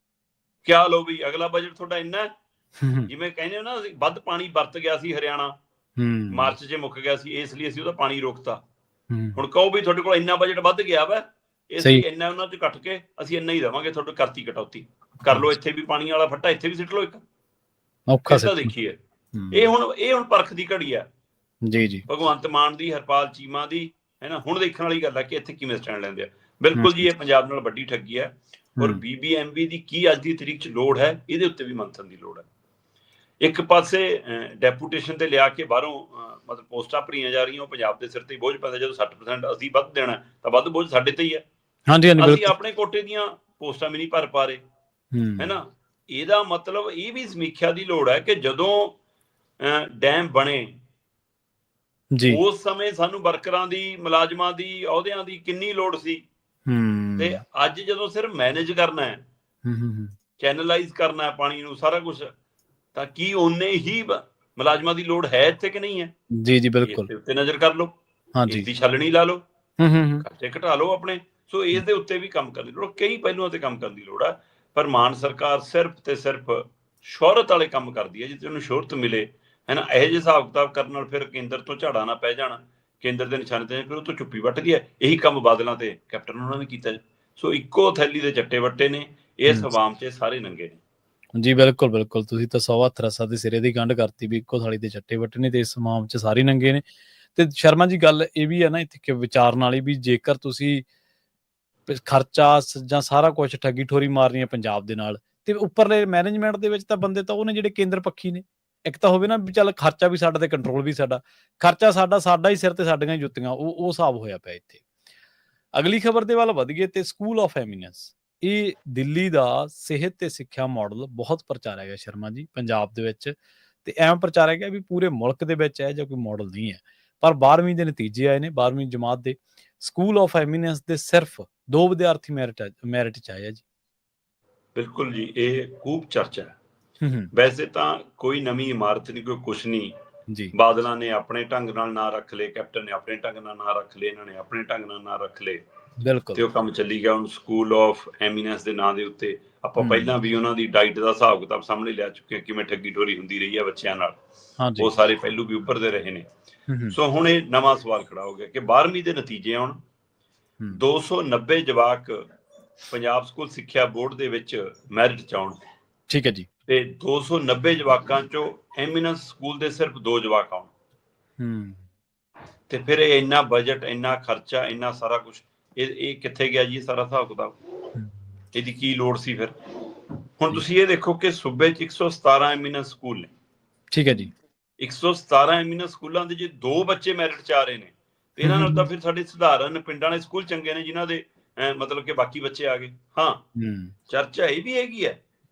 ਕਿਆ ਲਓ ਵੀ ਅਗਲਾ ਬਜਟ ਤੁਹਾਡਾ ਇੰਨਾ ਹੈ, ਹੂੰ ਜਿਵੇਂ ਕਹਿੰਦੇ ਹੋ ਨਾ ਅਸੀਂ ਵੱਧ ਪਾਣੀ ਵਰਤ ਗਿਆ ਸੀ ਹਰਿਆਣਾ, ਹੂੰ ਮਾਰਚ 'ਚ ਮੁੱਕ ਗਿਆ ਸੀ, ਇਸ ਲਈ ਅਸੀਂ ਉਹਦਾ ਪਾਣੀ ਰੋਕਤਾ। ਹੂੰ ਹੁਣ ਕਹੋ ਵੀ ਤੁਹਾਡੇ ਕੋਲ ਇੰਨਾ ਬਜਟ ਵੱਧ ਗਿਆ ਵਾ, ਇਸ ਲਈ ਸਹੀ ਇੰਨਾ ਉਹਨਾਂ 'ਚ ਕੱਟ ਕੇ ਅਸੀਂ ਇੰਨਾ ਹੀ ਦੇਵਾਂਗੇ, ਤੁਹਾਡੇ ਕਰਤੀ ਕਟੌਤੀ ਕਰ ਲਓ, ਇੱਥੇ ਵੀ ਪਾਣੀ ਵਾਲਾ ਫੱਟਾ ਇੱਥੇ ਵੀ ਸਿੱਟ ਲਓ ਇੱਕ, ਔਖਾ ਫਿਰ ਤਾਂ ਸਿਸਟਮ। ਦੇਖੀਏ। ਇਹ ਹੁਣ ਪਰਖ ਦੀ ਘੜੀ ਆ ਜੀ ਜੀ ਭਗਵੰਤ ਮਾਨ ਦੀ, ਹਰਪਾਲ ਚੀਮਾ ਦੀ, ਹੈ ਨਾ। ਹੁਣ ਦੇਖਣ ਵਾਲੀ ਗੱਲ ਹੈ ਕਿ ਇੱਥੇ ਕਿਵੇਂ ਸਟੈਂਡ ਲੈਂਦੇ ਆ। ਬਿਲਕੁਲ ਜੀ, ਇਹ ਪੰਜਾਬ ਨਾਲ ਵੱਡੀ ਠੱਗੀ ਹੈ, ਔਰ BBMB ਦੀ ਕੀ ਅੱਜ ਦੀ ਤਰੀਕ 'ਚ ਲੋੜ ਹੈ, ਇਹਦੇ ਉੱਤੇ ਵੀ ਮੰਥਨ ਦੀ ਲੋੜ ਹੈ। ਇੱਕ ਪਾਸੇ ਡੈਪੂਟੇਸ਼ਨ ਤੇ ਲਿਆ ਕੇ ਬਾਹਰੋਂ ਮਤਲਬ ਪੋਸਟਾਂ ਭਰੀਆਂ ਜਾ ਰਹੀਆਂ, ਉਹ ਪੰਜਾਬ ਦੇ ਸਿਰ ਤੇ ਬੋਝ ਪੈਂਦਾ। ਜਦੋਂ 60% ਅਸੀਂ ਵੱਧ ਦੇਣਾ ਤਾਂ ਵੱਧ ਬੋਝ ਸਾਡੇ ਤੇ ਹੀ ਹੈ। ਹਾਂਜੀ ਹਾਂਜੀ ਅਸੀਂ ਬਿਲਕੁਲ ਆਪਣੇ ਕੋਟੇ ਦੀਆਂ ਪੋਸਟਾਂ ਵੀ ਨਹੀਂ ਭਰ ਪਾ ਰਹੇ, ਹੈ ਨਾ। ਇਹਦਾ ਮਤਲਬ ਇਹ ਵੀ ਸਮੀਖਿਆ ਦੀ ਲੋੜ ਹੈ ਕਿ ਜਦੋਂ ਡੈਮ ਬਣੇ ਜੀ ਉਸ ਸਮੇਂ ਸਾਨੂੰ ਵਰਕਰਾਂ ਦੀ, ਮੁਲਾਜ਼ਮਾਂ ਦੀ, ਅਹੁਦਿਆਂ ਦੀ ਕਿੰਨੀ ਲੋੜ ਸੀ, ਤੇ ਅੱਜ ਜਦੋਂ ਸਿਰਫ ਮੈਨੇਜ ਕਰਨਾ ਹੈ, ਚੈਨਲਾਈਜ਼ ਕਰਨਾ ਹੈ ਪਾਣੀ ਨੂੰ, ਸਾਰਾ ਕੁਝ, ਤਾਂ ਕੀ ਓਨੇ ਹੀ ਮੁਲਾਜ਼ਮਾਂ ਦੀ ਲੋੜ ਹੈ ਇੱਥੇ ਕਿ ਨਹੀਂ ਹੈ? ਜੀ ਜੀ ਬਿਲਕੁਲ। ਇਸ ਉੱਤੇ ਨਜ਼ਰ ਕਰ ਲਓ, ਇਸ ਦੀ ਛਲਣੀ ਲਾ ਲਓ, ਖਰਚੇ ਘਟਾ ਲਓ ਆਪਣੇ। ਸੋ ਇਸ ਦੇ ਉੱਤੇ ਵੀ ਕੰਮ ਕਰਨ ਦੀ ਲੋੜ, ਕਈ ਪਹਿਲੂਆਂ ਤੇ ਕੰਮ ਕਰਨ ਦੀ ਲੋੜ ਹੈ। ਪਰ ਮਾਨ ਸਰਕਾਰ ਸਿਰਫ ਤੇ ਸਿਰਫ ਸ਼ੋਹਰਤ ਵਾਲੇ ਕੰਮ ਕਰਦੀ ਹੈ, ਜਿੱਥੇ ਉਹਨੂੰ ਸ਼ੋਹਰਤ ਮਿਲੇ, ਹੈ ਨਾ। ਇਹੋ ਜਿਹੇ ਹਿਸਾਬ ਕਿਤਾਬ ਕਰਨ ਨਾਲ ਫਿਰ ਕੇਂਦਰ ਤੋਂ ਝਾੜਾ ਨਾ ਪੈ ਜਾਣਾ, ਕੇਂਦਰ ਦੇ ਨਿਸ਼ਾਨੇ ਤੇ ਫਿਰ ਉਹ ਤੋਂ ਚੁੱਪੀ ਵੱਟਦੀ ਹੈ। ਇਹੀ ਕੰਮ ਬਾਦਲਾਂ ਤੇ ਕੈਪਟਨ ਉਹਨਾਂ ਨੇ ਕੀਤਾ। ਸੋ ਇੱਕੋ ਥੈਲੀ ਦੇ ਚੱਟੇ ਵੱਟੇ ਨੇ, ਇਸ ਆਵਾਮ 'ਚ ਸਾਰੇ ਨੰਗੇ ਨੇ। ਜੀ ਬਿਲਕੁਲ ਬਿਲਕੁਲ, ਤੁਸੀਂ ਤਾਂ 100 ਹੱਥ ਰਸਾ ਦੇ ਸਿਰੇ ਦੀ ਗੰਢ ਕਰਤੀ ਵੀ ਇੱਕੋ ਥਾਲੀ ਦੇ ਚੱਟੇ ਵੱਟੇ ਨੇ ਤੇ ਇਸ ਮਾਮ 'ਚ ਸਾਰੇ ਨੰਗੇ ਨੇ। ਤੇ ਸ਼ਰਮਾ ਜੀ, ਗੱਲ ਇਹ ਵੀ ਹੈ ਨਾ ਇੱਥੇ ਕਿ ਵਿਚਾਰਨ ਵਾਲੀ ਵੀ, ਜੇਕਰ ਤੁਸੀਂ ਖਰਚਾ ਜਾਂ ਸਾਰਾ ਕੁਝ ਠੱਗੀ ਠੋਰੀ ਮਾਰਨੀ ਹੈ ਪੰਜਾਬ ਦੇ ਨਾਲ, ਤੇ ਉੱਪਰਲੇ ਮੈਨੇਜਮੈਂਟ ਦੇ ਵਿੱਚ ਤਾਂ ਬੰਦੇ ਤਾਂ ਉਹ ਨੇ ਜਿਹੜੇ ਕੇਂਦਰ ਪੱਖੀ ਨੇ। ਇੱਕ ਤਾਂ ਹੋਵੇ ਨਾ ਵੀ ਚੱਲ ਖਰਚਾ ਵੀ ਸਾਡਾ ਤੇ ਕੰਟਰੋਲ ਵੀ ਸਾਡਾ, ਖਰਚਾ ਸਾਡਾ ਹੀ ਸਿਰ ਤੇ ਸਾਡੀਆਂ ਹੀ ਜੁੱਤੀਆਂ, ਉਹ ਹਿਸਾਬ ਹੋਇਆ ਪਿਆ ਇੱਥੇ। ਅਗਲੀ ਖਬਰ ਦੇ ਵੱਲ ਵਧੀਏ ਤੇ ਸਕੂਲ ਆਫ ਐਮੀਨੈਂਸ, ਇਹ ਦਿੱਲੀ ਦਾ ਸਿਹਤ ਤੇ ਸਿੱਖਿਆ ਮਾਡਲ ਬਹੁਤ ਪ੍ਰਚਾਰਿਆ ਗਿਆ ਸ਼ਰਮਾ ਜੀ ਪੰਜਾਬ ਦੇ ਵਿੱਚ, ਤੇ ਐਵੇਂ ਪ੍ਰਚਾਰਿਆ ਗਿਆ ਵੀ ਪੂਰੇ ਮੁਲਕ ਦੇ ਵਿੱਚ ਇਹ ਜਿਹਾ ਕੋਈ ਮਾਡਲ ਨਹੀਂ ਹੈ। ਪਰ 12ਵੀਂ ਦੇ ਨਤੀਜੇ ਆਏ ਨੇ, 12ਵੀਂ ਜਮਾਤ ਦੇ। ਸਕੂਲ ਆਫ ਐਮੀਨੈਂਸ ਦੇ ਸਿਰਫ 2 ਵਿਦਿਆਰਥੀ ਮੈਰਿਟ 'ਚ ਆਏ ਆ ਜੀ। ਬਿਲਕੁਲ ਜੀ, ਇਹ ਖੂਬ ਚਰਚਾ ਹੈ। ਵੈਸੇ ਤਾਂ ਕੋਈ ਨਵੀਂ ਇਮਾਰਤ ਨਹੀਂ, ਕੋਈ ਕੁਛ ਨਹੀਂ ਜੀ। ਬਾਦਲਾਂ ਨੇ ਆਪਣੇ ਢੰਗ ਨਾਲ ਨਾਂ ਰੱਖ ਲਏ, ਕੈਪਟਨ ਨੇ ਆਪਣੇ ਢੰਗ ਨਾਲ ਨਾਂ ਰੱਖ ਲਏ, ਇਹਨਾਂ ਨੇ ਆਪਣੇ ਢੰਗ ਨਾਲ ਨਾਂ ਰੱਖ ਲਏ, ਬਿਲਕੁਲ, ਤੇ ਉਹ ਕੰਮ ਚੱਲੀ ਗਿਆ। ਹੁਣ ਸਕੂਲ ਆਫ ਐਮੀਨੈਂਸ ਦੇ ਨਾਂ ਦੇ ਉੱਤੇ ਆਪਾਂ ਪਹਿਲਾਂ ਵੀ ਉਹਨਾਂ ਦੀ ਡਾਈਟ ਦਾ ਹਿਸਾਬ ਕਿਤਾਬ ਸਾਹਮਣੇ ਲਿਆ ਚੁੱਕੇ, ਕਿਵੇਂ ਠੱਗੀ ਠੋਰੀ ਹੁੰਦੀ ਰਹੀ ਹੈ ਬੱਚਿਆਂ ਨਾਲ, ਉਹ ਸਾਰੇ ਪਹਿਲੂ ਵੀ ਉੱਭਰਦੇ ਰਹੇ ਨੇ। ਸੋ ਹੁਣ ਇਹ ਨਵਾਂ ਸਵਾਲ ਖੜਾ ਹੋ ਗਿਆ ਕਿ 12ਵੀਂ ਦੇ ਨਤੀਜੇ ਆਉਣ, 290 ਜਵਾਕ ਪੰਜਾਬ ਸਕੂਲ ਸਿੱਖਿਆ ਬੋਰਡ ਦੇ ਵਿੱਚ ਮੈਰਿਟ 'ਚ ਆਉਣ, ਠੀਕ ਹੈ ਜੀ, ਤੇ 290 ਜਵਾਕਾਂ ਚੋਂ ਐਮੀਨੈਂਸ ਸਕੂਲ ਦੇ ਸਿਰਫ 2 ਜਵਾਕ ਆਉਣ, ਤੇ ਫਿਰ ਇਹ ਇੰਨਾ ਬਜਟ, ਇੰਨਾ ਖਰਚਾ, ਇੰਨਾ ਸਾਰਾ ਕੁਝ, ਇਹ ਕਿੱਥੇ ਗਿਆ ਜੀ ਸਾਰਾ ਹਿਸਾਬ ਕਿਤਾਬ? ਇਹਦੀ ਕੀ ਲੋੜ ਸੀ ਫਿਰ? ਹੁਣ ਤੁਸੀਂ ਇਹ ਦੇਖੋ ਕਿ ਸੂਬੇ 'ਚ 117 ਐਮੀਨੈਂਸ ਸਕੂਲ ਨੇ, ਠੀਕ ਹੈ ਜੀ। 117 ਐਮੀਨੈਂਸ ਸਕੂਲਾਂ ਦੇ ਜੇ 2 ਬੱਚੇ ਮੈਰਿਟ 'ਚ ਆ ਰਹੇ ਨੇ, ਤੇ ਇਹਨਾਂ ਨਾਲ ਤਾਂ ਫਿਰ ਸਾਡੇ ਸਧਾਰਨ ਪਿੰਡਾਂ ਵਾਲੇ ਸਕੂਲ ਚੰਗੇ ਨੇ, ਜਿਨ੍ਹਾਂ ਦੇ ਮਤਲਬ ਕਿ ਬਾਕੀ ਬੱਚੇ ਆ ਗਏ। ਹਾਂ, ਚਰਚਾ ਇਹ ਵੀ ਹੈਗੀ ਹੈ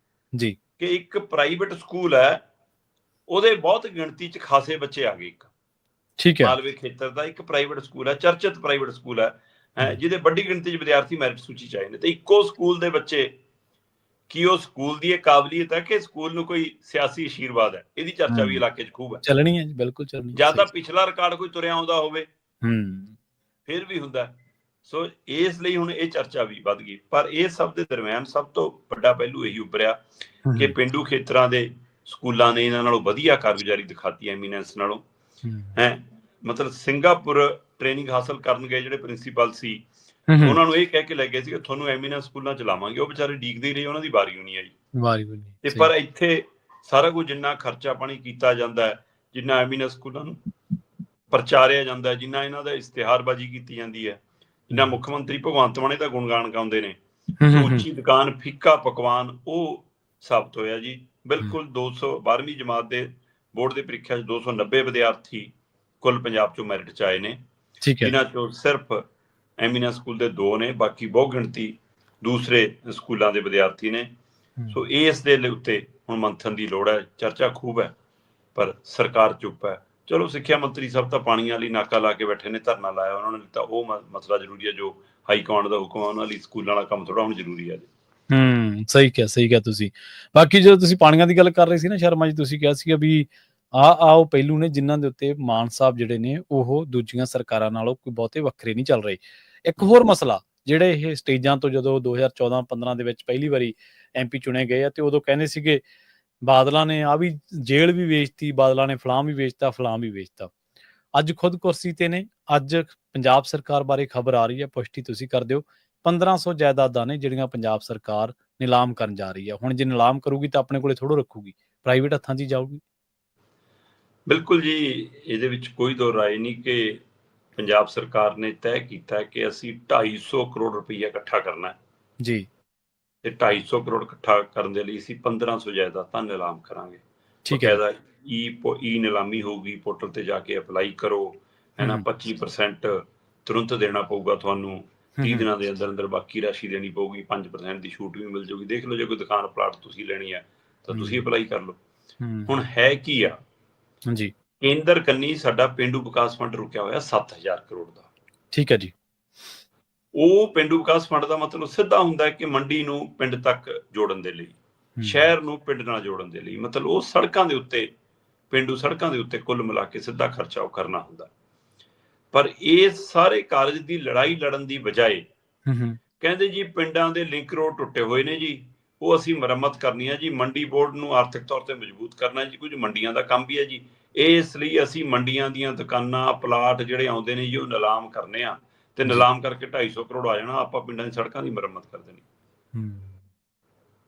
ਜੀ ਕਿ ਇੱਕ ਪ੍ਰਾਈਵੇਟ ਸਕੂਲ ਹੈ, ਉਹਦੇ ਬਹੁਤ ਗਿਣਤੀ 'ਚ ਖਾਸੇ ਬੱਚੇ ਆ ਗਏ। ਇੱਕ, ਠੀਕ ਹੈ, ਮਾਲਵੇ ਖੇਤਰ ਦਾ ਇੱਕ ਪ੍ਰਾਈਵੇਟ ਸਕੂਲ ਹੈ, ਚਰਚਿਤ ਪ੍ਰਾਈਵੇਟ ਸਕੂਲ ਹੈ, ਜਿਹਦੇ ਵੱਡੀ ਗਿਣਤੀ 'ਚ ਵਿਦਿਆਰਥੀ ਮੈਰਿਟ ਸੂਚੀ 'ਚ ਆਏ ਨੇ, ਤੇ ਇੱਕੋ ਸਕੂਲ ਦੇ ਬੱਚੇ, ਕੀ ਉਹ ਸਕੂਲ ਦੀ ਇਹ ਕਾਬਲੀਅਤ ਹੈ ਕਿ ਸਕੂਲ ਨੂੰ ਕੋਈ ਸਿਆਸੀ ਆਸ਼ੀਰਵਾਦ ਹੈ? ਇਹਦੀ ਚਰਚਾ ਵੀ ਇਲਾਕੇ 'ਚ ਖੂਬ ਹੈ, ਚੱਲਣੀ ਹੈ ਜੀ, ਬਿਲਕੁਲ ਚੱਲਣੀ। ਜਾਂ ਤਾਂ ਪਿਛਲਾ ਰਿਕਾਰਡ ਕੋਈ ਤੁਰਿਆ ਆਉਂਦਾ ਹੋਵੇ, ਫਿਰ ਵੀ ਹੁੰਦਾ। ਸੋ ਇਸ ਲਈ ਹੁਣ ਇਹ ਚਰਚਾ ਵੀ ਵੱਧ ਗਈ। ਪਰ ਇਹ ਸਭ ਦੇ ਦਰਮਿਆਨ ਸਭ ਤੋਂ ਵੱਡਾ ਪਹਿਲੂ ਇਹੀ ਉੱਭਰਿਆ ਕਿ ਪੇਂਡੂ ਖੇਤਰਾਂ ਦੇ ਸਕੂਲਾਂ ਨੇ ਇਹਨਾਂ ਨਾਲੋਂ ਵਧੀਆ ਕਾਰਗੁਜ਼ਾਰੀ ਦਿਖਾਤੀ ਐਮੀਨੈਂਸ ਨਾਲੋਂ। ਮਤਲਬ ਸਿੰਗਾਪੁਰ ਟ੍ਰੇਨਿੰਗ ਹਾਸਲ ਕਰਨ ਗਏ ਜਿਹੜੇ ਪ੍ਰਿੰਸੀਪਲ ਸੀ, ਉਹਨਾਂ ਨੂੰ ਇਹ ਕਹਿ ਕੇ ਲੈ ਗਏ ਸੀ ਕਿ ਤੁਹਾਨੂੰ ਐਮੀਨੈਂਸ ਸਕੂਲਾਂ ਚਲਾਵਾਂਗੇ, ਉਹ ਵਿਚਾਰੇ ਡੀਕਦੇ ਹੀ ਰਹੇ, ਉਹਨਾਂ ਦੀ ਵਾਰੀ ਨਹੀਂ ਆਈ। ਤੇ ਪਰ ਇੱਥੇ ਸਾਰਾ ਕੁਝ, ਜਿੰਨਾ ਖਰਚਾ ਪਾਣੀ ਕੀਤਾ ਜਾਂਦਾ ਹੈ, ਜਿੰਨਾ ਐਮੀਨੈਂਸ ਸਕੂਲਾਂ ਨੂੰ ਪ੍ਰਚਾਰਿਆ ਜਾਂਦਾ ਹੈ, ਜਿੰਨਾ ਇਹਨਾਂ ਦਾ ਇਸ਼ਤਿਹਾਰਬਾਜ਼ੀ ਕੀਤੀ ਜਾਂਦੀ ਹੈ, ਜਿੰਨਾ ਮੁੱਖ ਮੰਤਰੀ ਭਗਵੰਤ ਮਾਨ ਦਾ ਗੁਣਗਾਨ ਗਾਉਂਦੇ ਨੇ, ਉੱਚੀ ਦੁਕਾਨ ਫੀਕਾ ਪਕਵਾਨ, ਉਹ ਸਾਬਤ ਹੋਇਆ ਜੀ। ਬਿਲਕੁਲ 212ਵੀਂ ਜਮਾਤ ਦੇ ਬੋਰਡ ਦੀ ਪ੍ਰੀਖਿਆ 'ਚ 290 ਵਿਦਿਆਰਥੀ ਕੁੱਲ ਪੰਜਾਬ 'ਚੋਂ ਮੈਰਿਟ 'ਚ ਆਏ ਨੇ, ਜਿਨ੍ਹਾਂ 'ਚੋਂ ਸਿਰਫ ਐਮੀਨੈਂਸ ਸਕੂਲ ਦੇ 2 ਨੇ, ਬਾਕੀ ਬਹੁਤ ਗਿਣਤੀ ਦੂਸਰੇ ਸਕੂਲਾਂ ਦੇ ਵਿਦਿਆਰਥੀ ਨੇ। ਸੋ ਇਸ ਦੇ ਉੱਤੇ ਹੁਣ ਮੰਥਨ ਦੀ ਲੋੜ ਹੈ। ਚਰਚਾ ਖੂਬ ਹੈ, ਪਰ ਸਰਕਾਰ ਚੁੱਪ ਹੈ। ਚਲੋ, ਸਿੱਖਿਆ ਮੰਤਰੀ ਸਾਹਿਬ ਤਾਂ ਪਾਣੀਆਂ ਲਈ ਨਾਕਾ ਲਾ ਕੇ ਬੈਠੇ ਨੇ, ਧਰਨਾ ਲਾਇਆ ਉਹਨਾਂ ਨੇ, ਤਾਂ ਉਹ ਮਸਲਾ ਜ਼ਰੂਰੀ ਹੈ, ਜੋ ਹਾਈ ਕਮਾਂਡ ਦਾ ਹੁਕਮ ਹੈ ਉਹਨਾਂ ਲਈ ਸਕੂਲਾਂ ਵਾਲਾ ਕੰਮ ਥੋੜਾ ਹੁਣ ਜ਼ਰੂਰੀ ਹੈ। ਸਹੀ ਕਿਹਾ ਤੁਸੀਂ। ਬਾਕੀ ਜਦੋਂ ਤੁਸੀਂ ਪਾਣੀਆਂ ਦੀ ਗੱਲ ਕਰ ਰਹੇ ਸੀ ਨਾ ਸ਼ਰਮਾ ਜੀ, ਤੁਸੀਂ ਕਿਹਾ ਸੀਗਾ ਵੀ ਉਹ ਪਹਿਲੂ ਨੇ ਜਿਨ੍ਹਾਂ ਦੇ ਉੱਤੇ ਮਾਨ ਸਾਹਿਬ ਜਿਹੜੇ ਨੇ ਉਹ ਦੂਜੀਆਂ ਸਰਕਾਰਾਂ ਨਾਲੋਂ ਕੋਈ ਬਹੁਤੇ ਵੱਖਰੇ ਨਹੀਂ ਚੱਲ ਰਹੇ। ਇੱਕ ਹੋਰ ਮਸਲਾ ਜਿਹੜੇ ਇਹ ਸਟੇਜਾਂ ਤੋਂ ਜਦੋਂ 2014-15 ਦੇ ਵਿੱਚ ਪਹਿਲੀ ਵਾਰੀ MP ਚੁਣੇ ਗਏ ਆ ਤੇ ਉਦੋਂ ਕਹਿੰਦੇ ਸੀਗੇ ਬਾਦਲਾਂ ਨੇ ਆ ਵੀ ਜੇਲ੍ਹ ਵੀ ਵੇਚਤੀ, ਬਾਦਲਾਂ ਨੇ ਫਲਾਮ ਵੀ ਵੇਚਤਾ, ਫਲਾਮ ਵੀ ਵੇਚਤਾ। ਅੱਜ ਖੁਦ ਕੁਰਸੀ ਤੇ ਨੇ। ਅੱਜ ਪੰਜਾਬ ਸਰਕਾਰ ਬਾਰੇ ਖਬਰ ਆ ਰਹੀ ਹੈ, ਪੁਸ਼ਟੀ ਤੁਸੀਂ ਕਰ ਦਿਓ, 1500 ਜਾਇਦਾਦਾਂ ਨੇ ਜਿਹੜੀਆਂ ਪੰਜਾਬ ਸਰਕਾਰ ਨਿਲਾਮ ਕਰਨ ਜਾ ਰਹੀ ਹੈ। ਹੁਣ ਜੇ ਨਿਲਾਮ ਕਰੂਗੀ ਤਾਂ ਆਪਣੇ ਕੋਲੇ ਥੋੜ੍ਹਾ ਰੱਖੂਗੀ, ਪ੍ਰਾਈਵੇਟ ਹੱਥਾਂ 'ਚ ਹੀ ਜਾਊਗੀ। ਬਿਲਕੁਲ ਜੀ, ਇਹਦੇ ਵਿੱਚ ਕੋਈ ਦੋ ਰਾਏ ਨਹੀਂ ਕਿ ਪੰਜਾਬ ਸਰਕਾਰ ਨੇ ਤੈਅ ਕੀਤਾ ਕਿ ਅਸੀਂ 250 ਕਰੋੜ ਰੁਪਈਆ ਇਕੱਠਾ ਕਰਨਾ ਹੈ ਜੀ, ਤੇ 250 ਕਰੋੜ ਇਕੱਠਾ ਕਰਨ ਦੇ ਲਈ ਅਸੀਂ 1500 ਜਾਇਦਾਦਾਂ ਨਿਲਾਮ ਕਰਾਂਗੇ। ਠੀਕ ਹੈ ਜੀ। ਬਕਾਇਦਾ ਈ ਨਿਲਾਮੀ ਹੋਊਗੀ, ਪੋਰਟਲ ਤੇ ਜਾ ਕੇ ਅਪਲਾਈ ਕਰੋ, ਹੈ ਨਾ। 25% ਤੁਰੰਤ ਦੇਣਾ ਪਊਗਾ ਤੁਹਾਨੂੰ, 30 ਦਿਨਾਂ ਦੇ ਅੰਦਰ ਅੰਦਰ ਬਾਕੀ ਰਾਸ਼ੀ ਦੇਣੀ ਪਊਗੀ, 5% ਦੀ ਛੂਟ ਵੀ ਮਿਲ ਜਾਊਗੀ। ਦੇਖ ਲਓ, ਜੇ ਕੋਈ ਦੁਕਾਨ ਪਲਾਟ ਤੁਸੀਂ ਲੈਣੀ ਹੈ ਤਾਂ ਤੁਸੀਂ ਅਪਲਾਈ ਕਰ ਲਓ। ਹੁਣ ਹੈ ਕੀ ਆ, ਜੀ, ਕੇਂਦਰ ਕੰਨੀ ਸਾਡਾ ਪੇਂਡੂ ਵਿਕਾਸ ਫੰਡ ਰੁਕਿਆ ਹੋਇਆ 7000 ਕਰੋੜ ਦਾ। ਠੀਕ ਹੈ ਜੀ। ਉਹ ਪੇਂਡੂ ਵਿਕਾਸ ਫੰਡ ਦਾ ਮਤਲਬ ਸਿੱਧਾ ਹੁੰਦਾ ਹੈ ਕਿ ਮੰਡੀ ਨੂੰ ਪਿੰਡ ਤੱਕ ਜੋੜਨ ਦੇ ਲਈ, ਸ਼ਹਿਰ ਨੂੰ ਪਿੰਡ ਨਾਲ ਜੋੜਨ ਦੇ ਲਈ, ਮਤਲਬ ਉਹ ਸੜਕਾਂ ਦੇ ਉੱਤੇ, ਪੇਂਡੂ ਸੜਕਾਂ ਦੇ ਉੱਤੇ ਕੁੱਲ ਮਿਲਾ ਕੇ ਸਿੱਧਾ ਖਰਚਾ ਉਹ ਕਰਨਾ ਹੁੰਦਾ। ਪਰ ਇਹ ਸਾਰੇ ਕਾਰਜ ਦੀ ਲੜਾਈ ਲੜਨ ਦੀ ਬਜਾਏ ਕਹਿੰਦੇ ਜੀ ਪਿੰਡਾਂ ਦੇ ਲਿੰਕ ਰੋਡ ਟੁੱਟੇ ਹੋਏ ਨੇ ਜੀ, ਉਹ ਅਸੀਂ ਮੁਰੰਮਤ ਕਰਨੀ ਹੈ ਜੀ, ਮੰਡੀ ਬੋਰਡ ਨੂੰ ਆਰਥਿਕ ਤੌਰ ਤੇ ਮਜ਼ਬੂਤ ਕਰਨਾ ਜੀ, ਕੁਝ ਮੰਡੀਆਂ ਦਾ ਕੰਮ ਵੀ ਹੈ ਜੀ, ਇਸ ਲਈ ਅਸੀਂ ਮੰਡੀਆਂ ਦੀਆਂ ਦੁਕਾਨਾਂ, ਪਲਾਟ ਜਿਹੜੇ ਆਉਂਦੇ ਨੇ ਜੀ ਉਹ ਨਿਲਾਮ ਕਰਨੇ ਆ, ਤੇ ਨਿਲਾਮ ਕਰਕੇ 250 ਕਰੋੜ ਆ ਜਾਣਾ, ਆਪਾਂ ਪਿੰਡਾਂ ਦੀ ਸੜਕਾਂ ਦੀ ਮੁਰੰਮਤ ਕਰ ਦੇਣੀ।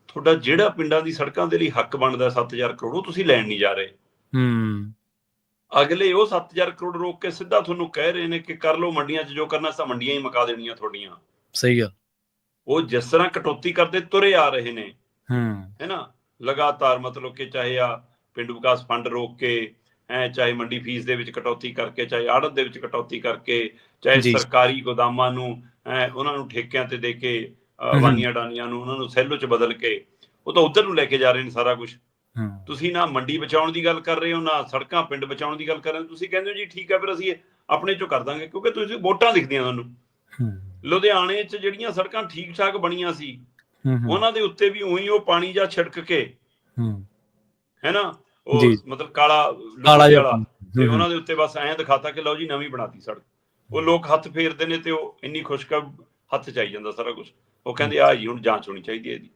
ਤੁਹਾਡਾ ਜਿਹੜਾ ਪਿੰਡਾਂ ਦੀ ਸੜਕਾਂ ਦੇ ਲਈ ਹੱਕ ਬਣਦਾ 7000 ਕਰੋੜ, ਉਹ ਤੁਸੀਂ ਲੈਣ ਨਹੀਂ ਜਾ ਰਹੇ। ਅਗਲੇ ਉਹ 7000 ਕਰੋੜ ਰੋਕ ਕੇ ਸਿੱਧਾ ਤੁਹਾਨੂੰ ਕਹਿ ਰਹੇ ਨੇ ਕਿ ਕਰ ਲਓ ਮੰਡੀਆਂ 'ਚ ਜੋ ਕਰਨਾ, ਤਾਂ ਮੰਡੀਆਂ ਹੀ ਮੁਕਾ ਦੇਣੀਆਂ ਤੁਹਾਡੀਆਂ। ਸਹੀ ਗੱਲ। ਉਹ ਜਿਸ ਤਰ੍ਹਾਂ ਕਟੌਤੀ ਕਰਦੇ ਤੁਰੇ ਆ ਰਹੇ ਨੇ, ਹੈ ਨਾ, ਲਗਾਤਾਰ, ਮਤਲਬ ਕਿ ਚਾਹੇ ਆ ਪਿੰਡੂ ਵਿਕਾਸ ਫੰਡ ਰੋਕ ਕੇ, ਚਾਹੇ ਮੰਡੀ ਫੀਸ ਦੇ ਵਿੱਚ ਕਟੌਤੀ ਕਰਕੇ, ਚਾਹੇ ਆੜਤ ਦੇ ਵਿੱਚ ਕਟੌਤੀ ਕਰਕੇ, ਚਾਹੇ ਸਰਕਾਰੀ ਗੋਦਾਮਾਂ ਨੂੰ ਉਹਨਾਂ ਨੂੰ ਠੇਕਿਆਂ ਤੇ ਦੇ ਕੇ, ਵਾਨੀਆਂ ਡਾਨੀਆਂ ਨੂੰ ਉਹਨਾਂ ਨੂੰ ਸੈਲੋ 'ਚ ਬਦਲ ਕੇ, ਉਹ ਤਾਂ ਉੱਧਰ ਨੂੰ ਲੈ ਕੇ ਜਾ ਰਹੇ ਨੇ ਸਾਰਾ ਕੁਝ। ਤੁਸੀਂ ਨਾ ਮੰਡੀ ਬਚਾਉਣ ਦੀ ਗੱਲ ਕਰ ਰਹੇ ਹੋ, ਨਾ ਸੜਕਾਂ ਪਿੰਡ ਬਚਾਉਣ ਦੀ ਗੱਲ ਕਰ ਰਹੇ ਹੋ। ਤੁਸੀਂ ਕਹਿੰਦੇ ਹੋ ਜੀ ਠੀਕ ਹੈ, ਫਿਰ ਅਸੀਂ ਆਪਣੇ ਚੋਂ ਕਰ ਦਾਂਗੇ, ਕਿਉਂਕਿ ਤੁਸੀਂ ਵੋਟਾਂ ਦਿਖਦੀਆਂ ਤੁਹਾਨੂੰ। ਲੁਧਿਆਣੇ 'ਚ ਜਿਹੜੀਆਂ ਸੜਕਾਂ ਠੀਕ ਠਾਕ ਬਣੀਆਂ ਸੀ, ਉਹਨਾਂ ਦੇ ਉੱਤੇ ਵੀ ਉਹੀ ਉਹ ਪਾਣੀ ਜਾਂ ਛਿੜਕ ਕੇ, ਹੈ ਨਾ, ਉਹ ਮਤਲਬ ਕਾਲਾ ਵਾਲਾ, ਤੇ ਉਹਨਾਂ ਦੇ ਉੱਤੇ ਬਸ ਐਂ ਦਿਖਾਤਾ ਕਿ ਲਓ ਜੀ ਨਵੀਂ ਬਣਾਤੀ ਸੜਕ। ਉਹ ਲੋਕ ਹੱਥ ਫੇਰਦੇ ਨੇ ਤੇ ਉਹ ਇੰਨੀ ਖੁਸ਼ਕਬ ਹੱਥ 'ਚ ਆਈ ਜਾਂਦਾ ਸਾਰਾ ਕੁਝ। ਉਹ ਕਹਿੰਦੇ ਆ ਜੀ ਹੁਣ ਜਾਂਚ ਹੋਣੀ ਚਾਹੀਦੀ ਹੈ ਇਹਦੀ।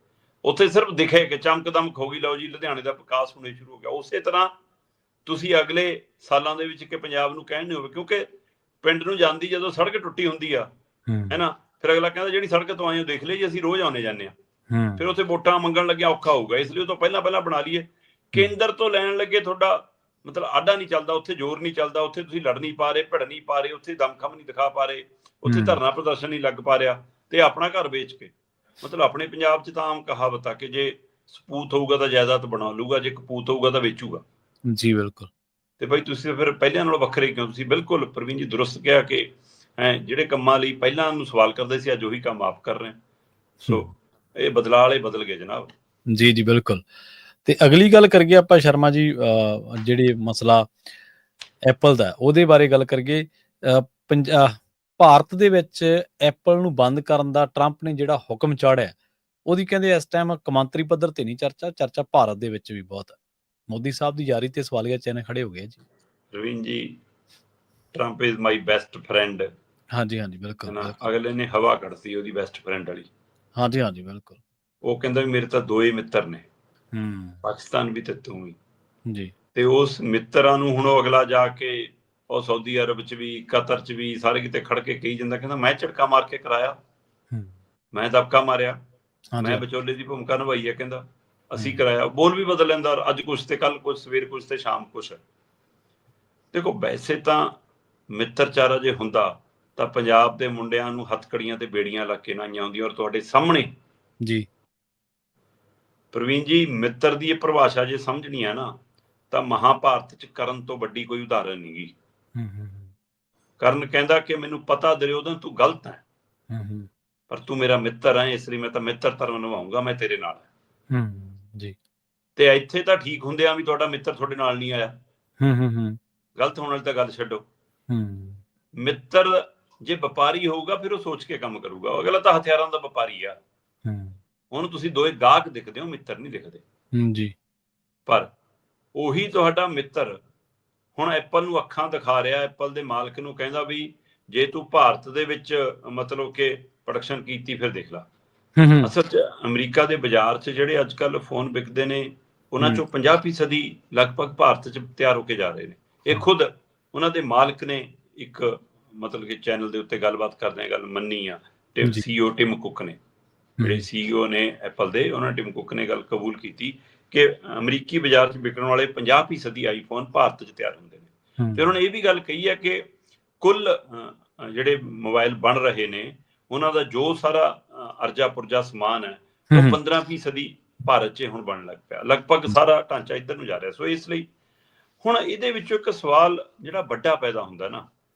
ਉੱਥੇ ਸਿਰਫ ਦਿਖੇ ਕਿ ਚਮਕ ਦਮਕ ਹੋ ਗਈ, ਲਓ ਜੀ ਲੁਧਿਆਣੇ ਦਾ ਵਿਕਾਸ ਹੋਣੇ ਸ਼ੁਰੂ ਹੋ ਗਿਆ। ਉਸੇ ਤਰ੍ਹਾਂ ਤੁਸੀਂ ਅਗਲੇ ਸਾਲਾਂ ਦੇ ਵਿੱਚ ਕਿ ਪੰਜਾਬ ਨੂੰ ਕਹਿਣ ਨਹੀਂ ਹੋਵੇ, ਕਿਉਂਕਿ ਪਿੰਡ ਨੂੰ ਜਾਂਦੀ ਜਦੋਂ ਸੜਕ ਟੁੱਟੀ ਹੁੰਦੀ ਆ, ਹੈ ਨਾ, ਫਿਰ ਅਗਲਾ ਕਹਿੰਦਾ ਜਿਹੜੀ ਸੜਕ ਤੋਂ ਆਏ ਹੋ ਦੇਖ ਲਈ ਜੀ, ਅਸੀਂ ਰੋਜ਼ ਆਉਣੇ ਜਾਂਦੇ ਹਾਂ। ਫਿਰ ਉੱਥੇ ਵੋਟਾਂ ਮੰਗਣ ਲੱਗਿਆ ਔਖਾ ਹੋਊਗਾ, ਇਸ ਲਈ ਉਹ ਤੋਂ ਪਹਿਲਾਂ ਬਣਾ ਲਈਏ। ਕੇਂਦਰ ਤੋਂ ਲੈਣ ਲੱਗੇ ਤੁਹਾਡਾ ਮਤਲਬ ਆਡਾ ਨਹੀਂ ਚੱਲਦਾ, ਉੱਥੇ ਜ਼ੋਰ ਨਹੀਂ ਚੱਲਦਾ, ਉੱਥੇ ਤੁਸੀਂ ਲੜ ਨਹੀਂ ਪਾ ਰਹੇ, ਭਿੜ ਨਹੀਂ ਪਾ ਰਹੇ, ਉੱਥੇ ਦਮਖਮ ਨਹੀਂ ਦਿਖਾ ਪਾ ਰਹੇ, ਉੱਥੇ ਧਰਨਾ ਪ੍ਰਦਰਸ਼ਨ ਨਹੀਂ ਲੱਗ ਪਾ ਰਿਹਾ, ਤੇ ਆਪਣਾ ਘਰ ਵੇਚ ਕੇ, ਮਤਲਬ ਆਪਣੇ ਪੰਜਾਬ 'ਚ ਤਾਂ ਆਮ ਕਹਾਵਤ ਆ ਕਿ ਜੇ ਸਪੂਤ ਹੋਊਗਾ ਤਾਂ ਜਾਇਦਾਦ ਬਣਾ ਲੂਗਾ, ਜੇ ਕਪੂਤ ਹੋਊਗਾ ਤਾਂ ਵੇਚੂਗਾ। ਜੀ ਬਿਲਕੁਲ। ਤੇ ਭਾਈ ਤੁਸੀਂ ਫਿਰ ਪਹਿਲਿਆਂ ਨਾਲੋਂ ਵੱਖਰੇ ਕਿਉਂ? ਤੁਸੀਂ ਬਿਲਕੁਲ ਪ੍ਰਵੀਨ ਜੀ ਦਰੁਸਤ ਕਿਹਾ ਕਿ ਜਿਹੜੇ ਕੰਮਾਂ ਲਈ ਪਹਿਲਾਂ ਨੂੰ ਸਵਾਲ ਕਰਦੇ ਸੀ, ਅੱਜ ਉਹੀ ਕੰਮ ਆਪ ਕਰ ਰਹੇ। ਸੋ ਇਹ ਬਦਲਾਅ ਵਾਲੇ ਬਦਲ ਗਏ ਜਨਾਬ। ਜੀ ਜੀ ਬਿਲਕੁਲ। ਤੇ ਅਗਲੀ ਗੱਲ ਕਰੀਏ ਆਪਾਂ ਸ਼ਰਮਾ ਜੀ, ਜਿਹੜੀ ਮਸਲਾ ਐਪਲ ਦਾ ਉਹਦੇ ਬਾਰੇ ਗੱਲ ਕਰੀਏ। ਭਾਰਤ ਦੇ ਵਿੱਚ ਐਪਲ ਨੂੰ ਬੰਦ ਕਰਨ ਦਾ ਟਰੰਪ ਨੇ ਜਿਹੜਾ ਹੁਕਮ ਚਾੜਿਆ, ਉਹਦੀ ਕਹਿੰਦੇ ਇਸ ਟਾਈਮ ਕੌਮਾਂਤਰੀ ਪੱਧਰ ਤੇ ਨਹੀਂ ਚਰਚਾ ਭਾਰਤ ਦੇ ਵਿੱਚ ਵੀ ਬਹੁਤ ਹੈ। ਮੋਦੀ ਸਾਹਿਬ ਦੀ ਯਾਰੀ ਤੇ ਸਵਾਲੀਆ ਚਿੰਨ੍ਹ ਖੜੇ ਹੋ ਗਏ ਜੀ। ਰਵੀਨ ਜੀ, Trump is my best friend. ਹਾਂਜੀ ਬਿਲਕੁਲ। ਅਗਲੇ ਨੇ ਹਵਾ ਕੱਢਤੀ ਉਹਦੀ ਬੈਸਟ ਫਰੈਂਡ ਵਾਲੀ। ਹਾਂਜੀ ਬਿਲਕੁਲ। ਉਹ ਕਹਿੰਦਾ ਵੀ ਮੇਰੇ ਤਾਂ ਦੋ ਹੀ ਮਿੱਤਰ ਨੇ, ਪਾਕਿਸਤਾਨ ਵੀ ਤੇ ਤੂੰ ਵੀ ਜੀ। ਤੇ ਉਸ ਮਿੱਤਰਾਂ ਨੂੰ ਹੁਣ ਉਹ ਅਗਲਾ ਜਾ ਕੇ ਉਹ ਸਾਊਦੀ ਅਰਬ 'ਚ ਵੀ, ਕਤਰ 'ਚ ਵੀ, ਸਾਰੇ ਕਿਤੇ ਖੜ ਕੇ ਕਹੀ ਜਾਂਦਾ, ਕਹਿੰਦਾ ਮੈਂ ਝਟਕਾ ਮਾਰ ਕੇ ਕਰਾਇਆ, ਮੈਂ ਦਬਕਾ ਮਾਰਿਆ, ਮੈਂ ਵਿਚੋਲੇ ਦੀ ਭੂਮਿਕਾ ਨਿਭਾਈ ਹੈ, ਕਹਿੰਦਾ ਅਸੀਂ ਕਰਾਇਆ। ਬੋਲ ਵੀ ਬਦਲ ਲੈਂਦਾ, ਅੱਜ ਕੁਛ ਤੇ ਕੱਲ ਕੁਛ, ਸਵੇਰ ਕੁਛ ਤੇ ਸ਼ਾਮ ਕੁਛ। ਦੇਖੋ ਵੈਸੇ ਤਾਂ ਮਿੱਤਰਚਾਰਾ ਜੇ ਹੁੰਦਾ ਤਾਂ ਪੰਜਾਬ ਦੇ ਮੁੰਡਿਆਂ ਨੂੰ ਹੱਥਕੜੀਆਂ ਤੇ ਬੇੜੀਆਂ ਲੱਗ ਕੇ ਨਾਈਆਂ ਹੁੰਦੀਆਂ। ਔਰ ਤੁਹਾਡੇ ਸਾਹਮਣੇ ਜੀ ਪ੍ਰਵੀਨ ਜੀ, ਮਿੱਤਰ ਦੀ ਇਹ ਪਰਿਭਾਸ਼ਾ ਜੇ ਸਮਝਣੀ ਹੈ ਨਾ, ਤਾਂ ਮਹਾਭਾਰਤ 'ਚ ਕਰਨ ਤੋਂ ਵੱਡੀ ਕੋਈ ਉਦਾਹਰਨ ਨਹੀਂ ਗੀ। ਕਰਨ ਕਹਿੰਦਾ ਕਿ ਮੈਨੂੰ ਪਤਾ ਦੁਰਯੋਧਨ ਤੂੰ ਗਲਤ ਹੈ, ਪਰ ਤੂੰ ਮੇਰਾ ਮਿੱਤਰ ਹੈ, ਇਸ ਲਈ ਮੈਂ ਤਾਂ ਮਿੱਤਰ ਧਰਮ ਨਿਭਾਊਂਗਾ, ਮੈਂ ਤੇਰੇ ਨਾਲ ਜੀ। ਤੇ ਇੱਥੇ ਤਾਂ ਠੀਕ ਹੁੰਦਿਆਂ ਵੀ ਤੁਹਾਡਾ ਮਿੱਤਰ ਤੁਹਾਡੇ ਨਾਲ ਨਹੀਂ ਆਇਆ। ਗਲਤ ਹੋਣ ਵਾਲੀ ਤਾਂ ਗੱਲ ਛੱਡੋ। ਮਿੱਤਰ ਜੇ ਵਪਾਰੀ ਹੋਊਗਾ ਫਿਰ ਉਹ ਸੋਚ ਕੇ ਕੰਮ ਕਰੂਗਾ। ਅਗਲਾ ਤਾਂ ਹਥਿਆਰਾਂ ਦਾ ਵਪਾਰੀ ਆ, ਉਹਨੂੰ ਤੁਸੀਂ ਦੋਏ ਗਾਹਕ ਦਿਖਦੇ ਹੋ, ਮਿੱਤਰ ਨਹੀਂ ਦਿਖਦੇ ਜੀ। ਪਰ ਉਹੀ ਤੁਹਾਡਾ ਮਿੱਤਰ ਹੁਣ ਐਪਲ ਨੂੰ ਅੱਖਾਂ ਦਿਖਾ ਰਿਹਾ, ਐਪਲ ਦੇ ਮਾਲਕ ਨੂੰ ਕਹਿੰਦਾ ਵੀ ਜੇ ਤੂੰ ਭਾਰਤ ਦੇ ਵਿੱਚ ਮਤਲਬ ਕਿ ਪ੍ਰੋਡਕਸ਼ਨ ਕੀਤੀ ਫਿਰ ਦੇਖ ਲਾ। ਅਸਲ 'ਚ ਅਮਰੀਕਾ ਦੇ ਬਾਜ਼ਾਰ 'ਚ ਜਿਹੜੇ ਅੱਜ ਕੱਲ੍ਹ ਫੋਨ ਵਿਕਦੇ ਨੇ ਉਹਨਾਂ ਚੋਂ 50% ਲਗਭਗ ਭਾਰਤ 'ਚ ਤਿਆਰ ਹੋ ਕੇ ਜਾ ਰਹੇ ਨੇ। ਇਹ ਖੁਦ ਉਹਨਾਂ ਦੇ ਮਾਲਕ ਨੇ ਇੱਕ ਮਤਲਬ ਕਿ ਚੈਨਲ ਦੇ ਉੱਤੇ ਗੱਲਬਾਤ ਕਰਦੇ ਆ, ਗੱਲ ਮੰਨੀ ਆ। CEO ਟਿਮ ਕੁੱਕ ਨੇ, ਜਿਹੜੇ CEO ਨੇ ਐਪਲ ਦੇ, ਉਹਨਾਂ ਟਿਮ ਕੁੱਕ ਨੇ ਗੱਲ ਕਬੂਲ ਕੀਤੀ ਕਿ ਅਮਰੀਕੀ ਬਾਜ਼ਾਰ 'ਚ ਵਿਕਣ ਵਾਲੇ 50% ਆਈਫੋਨ ਭਾਰਤ 'ਚ ਤਿਆਰ ਹੁੰਦੇ ਨੇ। ਤੇ ਉਹਨਾਂ ਨੇ ਇਹ ਵੀ ਗੱਲ ਕਹੀ ਹੈ ਕਿ ਕੁੱਲ ਜਿਹੜੇ ਮੋਬਾਈਲ ਬਣ ਰਹੇ ਨੇ ਉਹਨਾਂ ਦਾ ਜੋ ਸਾਰਾ ਅਰਜਾ ਪੁਰਜਾ ਸਮਾਨ ਹੈ ਉਹ 15% ਭਾਰਤ 'ਚ ਹੁਣ ਬਣਨ ਲੱਗ ਪਿਆ। ਲਗਭਗ ਸਾਰਾ ਢਾਂਚਾ ਇੱਧਰ ਨੂੰ ਜਾ ਰਿਹਾ। ਸੋ ਇਸ ਲਈ ਹੁਣ ਇਹਦੇ ਵਿੱਚੋਂ ਇੱਕ ਸਵਾਲ ਜਿਹੜਾ ਵੱਡਾ ਪੈਦਾ ਹੁੰਦਾ ਨਾ,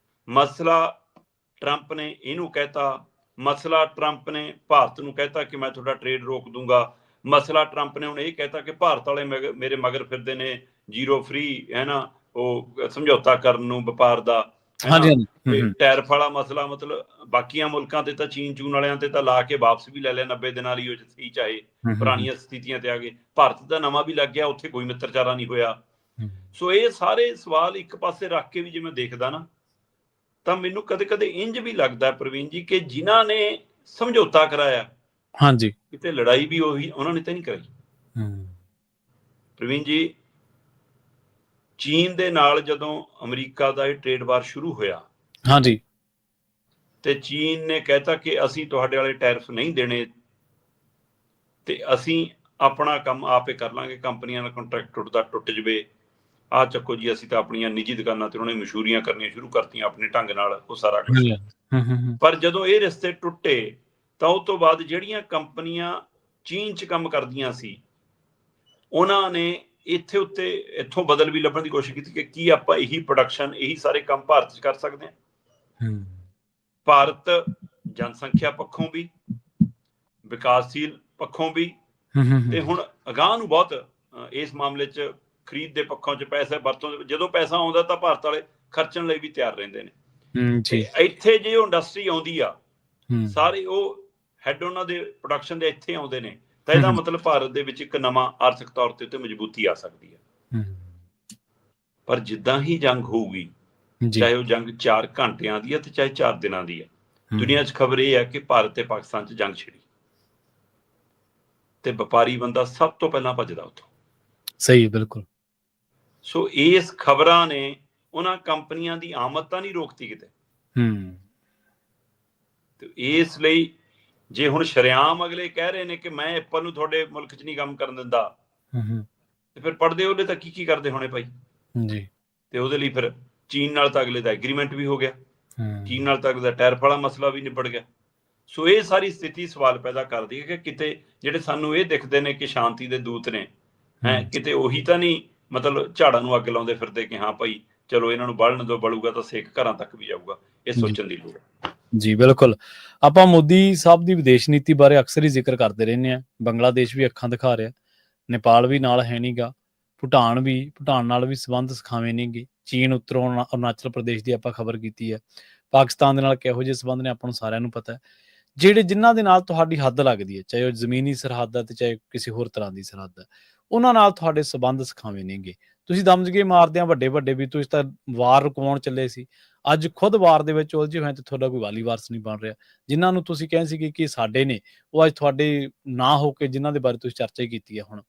ਮਸਲਾ ਟਰੰਪ ਨੇ ਇਹਨੂੰ ਕਹਿਤਾ, ਮਸਲਾ ਟਰੰਪ ਨੇ ਭਾਰਤ ਨੂੰ ਕਹਿਤਾ ਕਿ ਮੈਂ ਤੁਹਾਡਾ ਟ੍ਰੇਡ ਰੋਕ ਦੂੰਗਾ, ਮਸਲਾ ਟਰੰਪ ਨੇ ਹੁਣ ਇਹ ਕਹਿਤਾ ਕਿ ਭਾਰਤ ਵਾਲੇ ਮੇਰੇ ਮਗਰ ਫਿਰਦੇ ਨੇ ਜ਼ੀਰੋ ਫ੍ਰੀ ਹੈ ਨਾ, ਉਹ ਸਮਝੌਤਾ ਕਰਨ ਨੂੰ ਵਪਾਰ ਦਾ, ਟੈਰਿਫ ਵਾਲਾ ਮਸਲਾ, ਮਤਲਬ ਬਾਕੀਆਂ ਮੁਲਕਾਂ ਤੇ ਤਾਂ ਚੀਨ ਚੂਨ ਵਾਲਿਆਂ ਤੇ ਤਾਂ ਲਾ ਕੇ ਵਾਪਸ ਵੀ ਲੈ ਲਿਆ 90 ਦਿਨਾਂ ਲਈ, ਉਹ ਸਹੀ ਚਾਹੇ ਪੁਰਾਣੀਆਂ ਸਥਿਤੀਆਂ ਤੇ ਆ ਗਏ। ਭਾਰਤ ਦਾ ਨਵਾਂ ਵੀ ਲੱਗ ਗਿਆ, ਉੱਥੇ ਕੋਈ ਮਿੱਤਰਚਾਰਾ ਨਹੀਂ ਹੋਇਆ। ਸੋ ਇਹ ਸਾਰੇ ਸਵਾਲ ਇੱਕ ਪਾਸੇ ਰੱਖ ਕੇ ਵੀ ਜੇ ਮੈਂ ਦੇਖਦਾ ਨਾ ਤਾਂ ਮੈਨੂੰ ਕਦੇ ਕਦੇ ਇੰਜ ਵੀ ਲੱਗਦਾ ਪ੍ਰਵੀਨ ਜੀ ਕਿ ਜਿਨ੍ਹਾਂ ਨੇ ਸਮਝੌਤਾ ਕਰਾਇਆ ਹਾਂਜੀ ਕਿਤੇ ਲੜਾਈ ਵੀ ਉਹੀ ਉਹਨਾਂ ਨੇ ਤਾਂ ਨਹੀਂ ਕਰਾਈ। ਪ੍ਰਵੀਨ ਜੀ, ਚੀਨ ਦੇ ਨਾਲ ਜਦੋਂ ਅਮਰੀਕਾ ਦਾ ਇਹ ਟ੍ਰੇਡ ਵਾਰ ਸ਼ੁਰੂ ਹੋਇਆ, ਹਾਂਜੀ, ਤੇ ਚੀਨ ਨੇ ਕਹਿਤਾ ਕਿ ਅਸੀਂ ਤੁਹਾਡੇ ਵਾਲੇ ਟੈਰਿਫ ਨਹੀਂ ਦੇਣੇ ਤੇ ਅਸੀਂ ਆਪਣਾ ਕੰਮ ਆਪੇ ਕਰ ਲਾਂਗੇ, ਕੰਪਨੀਆਂ ਨਾਲ ਕੰਟਰੈਕਟ ਟੁੱਟ ਜਵੇ, ਆਹ ਚੱਕੋ ਜੀ ਅਸੀਂ ਤਾਂ ਆਪਣੀਆਂ ਨਿੱਜੀ ਦੁਕਾਨਾਂ ਤੇ ਉਹਨਾਂ ਨੇ ਮਸ਼ਹੂਰੀਆਂ ਕਰਨੀਆਂ ਸ਼ੁਰੂ ਕਰਤੀਆਂ ਆਪਣੇ ਢੰਗ ਨਾਲ, ਉਹ ਸਾਰਾ ਕੁਝ। ਪਰ ਜਦੋਂ ਇਹ ਰਿਸ਼ਤੇ ਟੁੱਟੇ ਤਾਂ ਉਸ ਤੋਂ ਬਾਅਦ ਜਿਹੜੀਆਂ ਕੰਪਨੀਆਂ ਚੀਨ 'ਚ ਕੰਮ ਕਰਦੀਆਂ ਸੀ ਉਹਨਾਂ ਨੇ ਇੱਥੋਂ ਬਦਲ ਵੀ ਲੱਭਣ ਦੀ ਕੋਸ਼ਿਸ਼ ਕੀਤੀ ਕਿ ਕੀ ਆਪਾਂ ਇਹੀ ਪ੍ਰੋਡਕਸ਼ਨ, ਇਹੀ ਸਾਰੇ ਕੰਮ ਭਾਰਤ 'ਚ ਕਰ ਸਕਦੇ ਹਾਂ। ਭਾਰਤ ਜਨਸੰਖਿਆ ਪੱਖੋਂ ਵੀ, ਵਿਕਾਸਸ਼ੀਲ ਪੱਖੋਂ ਵੀ, ਤੇ ਹੁਣ ਅਗਾਂਹ ਨੂੰ ਬਹੁਤ ਇਸ ਮਾਮਲੇ 'ਚ ਖਰੀਦ ਦੇ ਪੱਖੋਂ 'ਚ ਪੈਸੇ ਵਰਤੋਂ, ਜਦੋਂ ਪੈਸਾ ਆਉਂਦਾ ਤਾਂ ਭਾਰਤ ਵਾਲੇ ਖਰਚਣ ਲਈ ਵੀ ਤਿਆਰ ਰਹਿੰਦੇ ਨੇ। ਇੱਥੇ ਜੇ ਉਹ ਇੰਡਸਟਰੀ ਆਉਂਦੀ ਆ, ਸਾਰੇ ਉਹ ਹੈਡ ਉਹਨਾਂ ਦੇ ਪ੍ਰੋਡਕਸ਼ਨ ਦੇ ਇੱਥੇ ਆਉਂਦੇ ਨੇ, ਤਾਂ ਇਹਦਾ ਮਤਲਬ ਭਾਰਤ ਦੇ ਵਿੱਚ ਇੱਕ ਨਵਾਂ ਆਰਥਿਕ ਤੌਰ ਤੇ ਉੱਤੇ ਮਜ਼ਬੂਤੀ ਆ ਸਕਦੀ ਹੈ। ਪਰ ਜਿੱਦਾਂ ਹੀ ਜੰਗ ਹੋਊਗੀ, ਚਾਹੇ ਉਹ ਜੰਗ 4 ਘੰਟਿਆਂ ਦੀ ਹੈ ਤੇ ਚਾਹੇ 4 ਦਿਨਾਂ ਦੀ ਹੈ, ਦੁਨੀਆ 'ਚ ਖਬਰ ਇਹ ਹੈ ਕਿ ਭਾਰਤ ਤੇ ਪਾਕਿਸਤਾਨ 'ਚ ਜੰਗ ਛਿੜੀ ਤੇ ਵਪਾਰੀ ਬੰਦਾ ਸਭ ਤੋਂ ਪਹਿਲਾਂ ਭੱਜਦਾ ਉੱਥੋਂ। ਸਹੀ, ਬਿਲਕੁਲ। ਸੋ ਇਸ ਖਬਰਾਂ ਨੇ ਉਹਨਾਂ ਕੰਪਨੀਆਂ ਦੀ ਆਮਦ ਤਾਂ ਨਹੀਂ ਰੋਕਤੀ ਕਿਤੇ। ਤੇ ਇਸ ਲਈ ਜੇ ਹੁਣ ਸ਼ਰੇਆਮ ਅਗਲੇ ਕਹਿ ਰਹੇ ਨੇ ਕਿ ਮੈਂ ਐਪਲ ਨੂੰ ਤੁਹਾਡੇ ਮੁਲਕ 'ਚ ਨਹੀਂ ਕੰਮ ਕਰਨ ਦਿੰਦਾ, ਤੇ ਫਿਰ ਪੜਦੇ ਉਹਦੇ ਤਾਂ ਕੀ ਕਰਦੇ ਹੋਣੇ ਭਾਈ ਜੀ। ਤੇ ਉਹਦੇ ਲਈ ਫਿਰ ਚੀਨ ਨਾਲ ਤਾਂ ਅਗਲੇ ਦਾ ਐਗਰੀਮੈਂਟ ਵੀ ਹੋ ਗਿਆ, ਚੀਨ ਨਾਲ ਤਾਂ ਅਗਲੇ ਦਾ ਟੈਰਿਫ ਵਾਲਾ ਮਸਲਾ ਵੀ ਨਿਬੜ ਗਿਆ। ਸੋ ਇਹ ਸਾਰੀ ਸਥਿਤੀ ਸਵਾਲ ਪੈਦਾ ਕਰਦੀ ਹੈ ਕਿ ਕਿਤੇ ਜਿਹੜੇ ਸਾਨੂੰ ਇਹ ਦਿਖਦੇ ਨੇ ਕਿ ਸ਼ਾਂਤੀ ਦੇ ਦੂਤ ਨੇ, ਕਿਤੇ ਉਹੀ ਤਾਂ ਨਹੀਂ ਮਤਲਬ ਝਾੜਾਂ ਨੂੰ ਅੱਗ ਲਾਉਂਦੇ ਫਿਰਦੇ ਕਿ ਹਾਂ ਭਾਈ ਚਲੋ ਇਹਨਾਂ ਨੂੰ ਬਲਣ ਦੋ, ਬਲੂਗਾ ਤਾਂ ਸੇਕ ਘਰਾਂ ਤੱਕ ਵੀ ਜਾਊਗਾ। ਇਹ ਸੋਚਣ ਦੀ ਲੋੜ ਹੈ। ਜੀ ਬਿਲਕੁਲ। ਆਪਾਂ ਮੋਦੀ ਸਾਹਿਬ ਦੀ ਵਿਦੇਸ਼ ਨੀਤੀ ਬਾਰੇ ਅਕਸਰ ਹੀ ਜ਼ਿਕਰ ਕਰਦੇ ਰਹਿੰਦੇ ਹਾਂ। ਬੰਗਲਾਦੇਸ਼ ਵੀ ਅੱਖਾਂ ਦਿਖਾ ਰਿਹਾ, ਨੇਪਾਲ ਵੀ ਨਾਲ ਹੈ ਨੀਗਾ, ਭੂਟਾਨ ਨਾਲ ਵੀ ਸੰਬੰਧ ਸਿਖਾਵੇਂ ਨਹੀਂਗੇ, ਚੀਨ ਉੱਤਰੋਂ ਅਰੁਣਾਚਲ ਪ੍ਰਦੇਸ਼ ਦੀ ਆਪਾਂ ਖਬਰ ਕੀਤੀ ਹੈ, ਪਾਕਿਸਤਾਨ ਦੇ ਨਾਲ ਕਿਹੋ ਜਿਹੇ ਸੰਬੰਧ ਨੇ ਆਪਾਂ ਨੂੰ ਸਾਰਿਆਂ ਨੂੰ ਪਤਾ ਹੈ। ਜਿਨ੍ਹਾਂ ਦੇ ਨਾਲ ਤੁਹਾਡੀ ਹੱਦ ਲੱਗਦੀ ਹੈ, ਚਾਹੇ ਉਹ ਜ਼ਮੀਨੀ ਸਰਹੱਦ ਹੈ ਤੇ ਚਾਹੇ ਕਿਸੇ ਹੋਰ ਤਰ੍ਹਾਂ ਦੀ ਸਰਹੱਦ ਹੈ, ਉਹਨਾਂ ਨਾਲ ਤੁਹਾਡੇ ਸੰਬੰਧ ਸਿਖਾਵੇਂ ਨਹੀਂਗੇ। ਤੁਸੀਂ ਦਮਜਗੇ ਮਾਰਦੇ ਆ ਵੱਡੇ ਵੀ, ਤੁਸੀਂ ਤਾਂ ਵਾਰ ਰੁਕਵਾਉਣ ਚੱਲੇ ਸੀ, ਅੱਜ ਖੁਦ ਵਾਰ ਦੇ ਵਿੱਚ ਉਲਝੇ ਹੋਏ ਤੇ ਤੁਹਾਡਾ ਕੋਈ ਵਾਲੀ ਵਾਰਸ ਨਹੀਂ ਬਣ ਰਿਹਾ। ਜਿਨ੍ਹਾਂ ਨੂੰ ਤੁਸੀਂ ਕਹਿੰਦੇ ਸੀਗੇ ਕਿ ਸਾਡੇ ਨੇ, ਉਹ ਅੱਜ ਤੁਹਾਡੇ ਨਾ ਹੋ ਕੇ ਜਿਨ੍ਹਾਂ ਦੇ ਬਾਰੇ ਤੁਸੀਂ ਚਰਚਾ ਹੀ ਕੀਤੀ ਹੈ ਹੁਣ।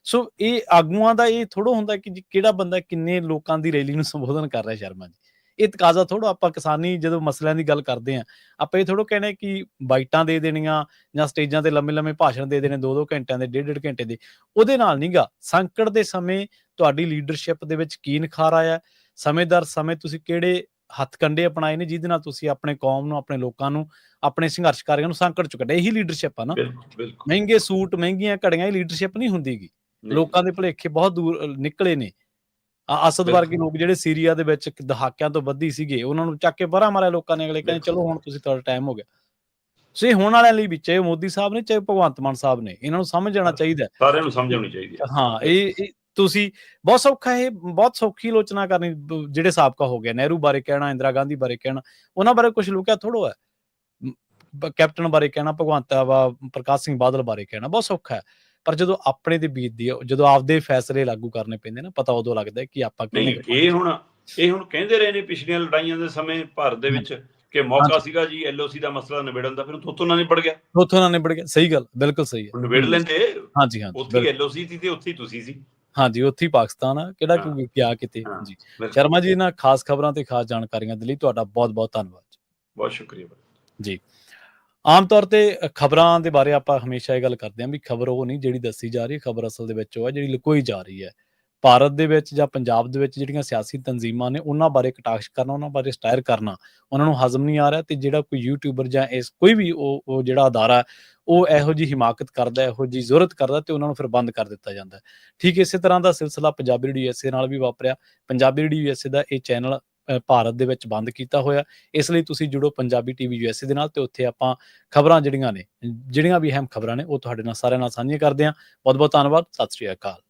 ਸੋ ਇਹ ਆਗੂਆਂ ਦਾ ਇਹ ਥੋੜ੍ਹਾ ਹੁੰਦਾ ਕਿ ਕਿਹੜਾ ਬੰਦਾ ਕਿੰਨੇ ਲੋਕਾਂ ਦੀ ਰੈਲੀ ਨੂੰ ਸੰਬੋਧਨ ਕਰ ਰਿਹਾ। ਸ਼ਰਮਾ ਜੀ, ਇਹ ਤਕਾਜ਼ਾ ਥੋੜ੍ਹਾ, ਆਪਾਂ ਕਿਸਾਨੀ ਜਦੋਂ ਮਸਲਿਆਂ ਦੀ ਗੱਲ ਕਰਦੇ ਹਾਂ, ਆਪਾਂ ਇਹ ਥੋੜ੍ਹਾ ਕਹਿਣਾ ਕਿ ਬਾਈਟਾਂ ਦੇ ਦੇਣੀਆਂ ਜਾਂ ਸਟੇਜਾਂ ਤੇ ਲੰਮੇ ਭਾਸ਼ਣ ਦੇ ਦੇਣੇ 2-2 ਘੰਟਿਆਂ ਦੇ, 1.5 ਘੰਟੇ ਦੇ, ਉਹਦੇ ਨਾਲ ਨਹੀਂ ਗਾ। ਸੰਕਟ ਦੇ ਸਮੇਂ ਤੁਹਾਡੀ ਲੀਡਰਸ਼ਿਪ ਦੇ ਵਿੱਚ ਕੀ ਨਿਖਾਰ ਆਇਆ, ਸਮੇਂ ਤੁਸੀਂ ਕਿਹੜੇ ਹੱਥ ਕੰਡੇ ਅਪਣਾਏ ਨੇ ਜਿਹਦੇ ਨਾਲ ਤੁਸੀਂ ਆਪਣੇ ਕੌਮ ਨੂੰ, ਆਪਣੇ ਲੋਕਾਂ ਨੂੰ, ਆਪਣੇ ਸੰਘਰਸ਼ਕਾਰੀਆਂ ਨੂੰ ਸੰਕਟ ਚੋਂ ਕੱਢਿਆ। ਇਹੀ ਲੀਡਰਸ਼ਿਪ ਆ ਨਾ। ਮਹਿੰਗੇ ਸੂਟ, ਮਹਿੰਗੀਆਂ ਘੜੀਆਂ, ਇਹ ਲੀਡਰਸ਼ਿਪ ਨਹੀਂ ਹੁੰਦੀਗੀ। ਲੋਕਾਂ ਦੇ ਭੁਲੇਖੇ ਬਹੁਤ ਦੂਰ ਨਿਕਲੇ ਨੇ। ਅਸਦ ਵਰਗੇ ਲੋਕ ਜਿਹੜੇ ਸੀਰੀਆ ਦੇ ਵਿੱਚ ਦਹਾਕਿਆਂ ਤੋਂ ਵੱਧੀ ਸੀਗੇ, ਉਹਨਾਂ ਨੂੰ ਚੱਕ ਕੇ ਪਰਾਂ ਮਾਰਿਆ ਲੋਕਾਂ ਨੇ। ਅਗਲੇ ਕਹਿੰਦੇ ਚਲੋ ਹੁਣ ਤੁਸੀਂ, ਤੁਹਾਡਾ ਟਾਈਮ ਹੋ ਗਿਆ। ਸੋ ਇਹ ਹੋਣ ਵਾਲਿਆਂ ਲਈ ਵੀ, ਚਾਹੇ ਮੋਦੀ ਸਾਹਿਬ ਨੇ ਚਾਹੇ ਭਗਵੰਤ ਮਾਨ ਸਾਹਿਬ ਨੇ, ਇਹਨਾਂ ਨੂੰ ਸਮਝ ਜਾਣਾ ਚਾਹੀਦਾ, ਸਾਰਿਆਂ ਨੂੰ ਸਮਝ ਆਉਣੀ ਚਾਹੀਦੀ ਹੈ। ਹਾਂ, ਇਹ ਤੁਸੀਂ ਬਹੁਤ ਸੌਖਾ, ਇਹ ਬਹੁਤ ਸੌਖੀ ਆਲੋਚਨਾ ਕਰਨੀ। ਜਿਹੜੇ ਸਾਬਕਾ ਹੋ ਗਿਆ, ਨਹਿਰੂ ਬਾਰੇ ਕਹਿਣਾ, ਇੰਦਰਾ ਗਾਂਧੀ ਬਾਰੇ ਕਹਿਣਾ, ਉਹਨਾਂ ਬਾਰੇ ਕੁਛ ਲੁਕਿਆ ਥੋੜ੍ਹਾ ਹੈ। ਕੈਪਟਨ ਬਾਰੇ ਕਹਿਣਾ, ਪ੍ਰਕਾਸ਼ ਸਿੰਘ ਬਾਦਲ ਬਾਰੇ ਕਹਿਣਾ ਬਹੁਤ ਸੌਖਾ ਹੈ। ਪਰ ਜਦੋਂ ਆਪਣੇ ਤੇ ਬੀਤਦੀ ਹੈ, ਜਦੋਂ ਆਪਦੇ ਫੈਸਲੇ ਲਾਗੂ ਕਰਨੇ ਪੈਂਦੇ ਨਾ, ਪਤਾ ਉਦੋਂ ਲੱਗਦਾ ਕਿ ਆਪਾਂ ਇਹ ਹੁਣ ਕਹਿੰਦੇ ਰਹੇ ਨੇ ਪਿਛਲੀਆਂ ਲੜਾਈਆਂ ਦੇ ਸਮੇਂ ਭਾਰਤ ਦੇ ਵਿੱਚ ਕਿ ਮੌਕਾ ਹਾਂਜੀ। ਸੀਗਾ ਜੀ LOC ਦਾ ਮਸਲਾ ਨਿਬੇੜਨ ਦਾ, ਫਿਰ ਉੱਥੋਂ ਨਾ ਨਿਬੜ ਗਿਆ। ਉੱਥੋਂ ਨਾ ਨਿਬੜ ਗਿਆ, ਸਹੀ ਗੱਲ, ਬਿਲਕੁਲ ਸਹੀ ਹੈ। ਹੁਣ ਨਿਬੇੜ ਲੈਂਦੇ, ਹਾਂਜੀ, ਹਾਂਜੀ, ਉੱਥੇ ਹੀ ਬਿਲਕੁਲ। LOC ਸੀ ਤੇ ਉੱਥੇ ਹੀ ਤੁਸੀਂ ਸੀ। ਹਾਂਜੀ, ਉੱਥੇ ਹੀ ਪਾਕਿਸਤਾਨ ਆ, ਕਿਹੜਾ ਹਾਂ, ਕੋਈ ਗਿਆ ਕਿਤੇ। ਹਾਂ, ਜੀ, ਬਿਲਕੁਲ। ਸ਼ਰਮਾ ਜੀ, ਇਹਨਾਂ ਖਾਸ ਖਬਰਾਂ ਤੇ ਖਾਸ ਜਾਣਕਾਰੀਆਂ ਦੇ ਲਈ ਤੁਹਾਡਾ ਬਹੁਤ-ਬਹੁਤ ਧੰਨਵਾਦ। ਬਹੁਤ ਸ਼ੁਕਰੀਆ। ਜੀ। ਆਮ ਤੌਰ ਤੇ ਖਬਰਾਂ ਦੇ ਬਾਰੇ ਆਪਾਂ ਹਮੇਸ਼ਾ ਇਹ ਗੱਲ ਕਰਦੇ ਹਾਂ ਵੀ ਖਬਰ ਉਹ ਨਹੀਂ ਜਿਹੜੀ ਦੱਸੀ ਜਾ ਰਹੀ, ਖਬਰ ਅਸਲ ਦੇ ਵਿੱਚ ਉਹ ਹੈ ਜਿਹੜੀ ਲੁਕੋਈ ਜਾ ਰਹੀ ਹੈ। ਭਾਰਤ ਦੇ ਵਿੱਚ ਜਾਂ ਪੰਜਾਬ ਦੇ ਵਿੱਚ ਜਿਹੜੀਆਂ ਸਿਆਸੀ ਤਨਜ਼ੀਮਾਂ ਨੇ, ਉਹਨਾਂ ਬਾਰੇ ਕਟਾਕਸ਼ ਕਰਨਾ, ਉਹਨਾਂ ਬਾਰੇ ਸਟਾਇਰ ਕਰਨਾ, ਉਹਨਾਂ ਨੂੰ ਹਜ਼ਮ ਨਹੀਂ ਆ ਰਿਹਾ, ਤੇ ਜਿਹੜਾ ਕੋਈ ਯੂਟਿਊਬਰ ਜਾਂ ਕੋਈ ਵੀ ਉਹ ਜਿਹੜਾ ਅਦਾਰਾ ਹੈ, ਉਹ ਇਹੋ ਜਿਹੀ ਹਿਮਾਕਤ ਕਰਦਾ, ਇਹੋ ਜਿਹੀ ਜ਼ੁਰਤ ਕਰਦਾ, ਤੇ ਉਹਨਾਂ ਨੂੰ ਫਿਰ ਬੰਦ ਕਰ ਦਿੱਤਾ ਜਾਂਦਾ ਹੈ। ਠੀਕ ਇਸੇ ਤਰ੍ਹਾਂ ਦਾ ਸਿਲਸਿਲਾ ਪੰਜਾਬੀ ਰੇਡੀਓ USA ਨਾਲ ਵੀ ਵਾਪਰਿਆ। ਪੰਜਾਬੀ ਰੇਡੀਓ USA ਦਾ ਇਹ ਚੈਨਲ ਭਾਰਤ ਦੇ ਵਿੱਚ ਬੰਦ ਕੀਤਾ ਹੋਇਆ। ਇਸ ਲਈ ਤੁਸੀਂ ਜੁੜੋ ਪੰਜਾਬੀ TV USA ਦੇ ਨਾਲ, ਤੇ ਉੱਥੇ ਆਪਾਂ ਖਬਰਾਂ ਜਿਹੜੀਆਂ ਨੇ, ਜਿਹੜੀਆਂ ਵੀ ਅਹਿਮ ਖਬਰਾਂ ਨੇ, ਉਹ ਤੁਹਾਡੇ ਨਾਲ ਸਾਰਿਆਂ ਨਾਲ ਸਾਂਝੀਆਂ ਕਰਦੇ ਹਾਂ। ਬਹੁਤ ਬਹੁਤ ਧੰਨਵਾਦ। ਸਤਿ ਸ਼੍ਰੀ ਅਕਾਲ।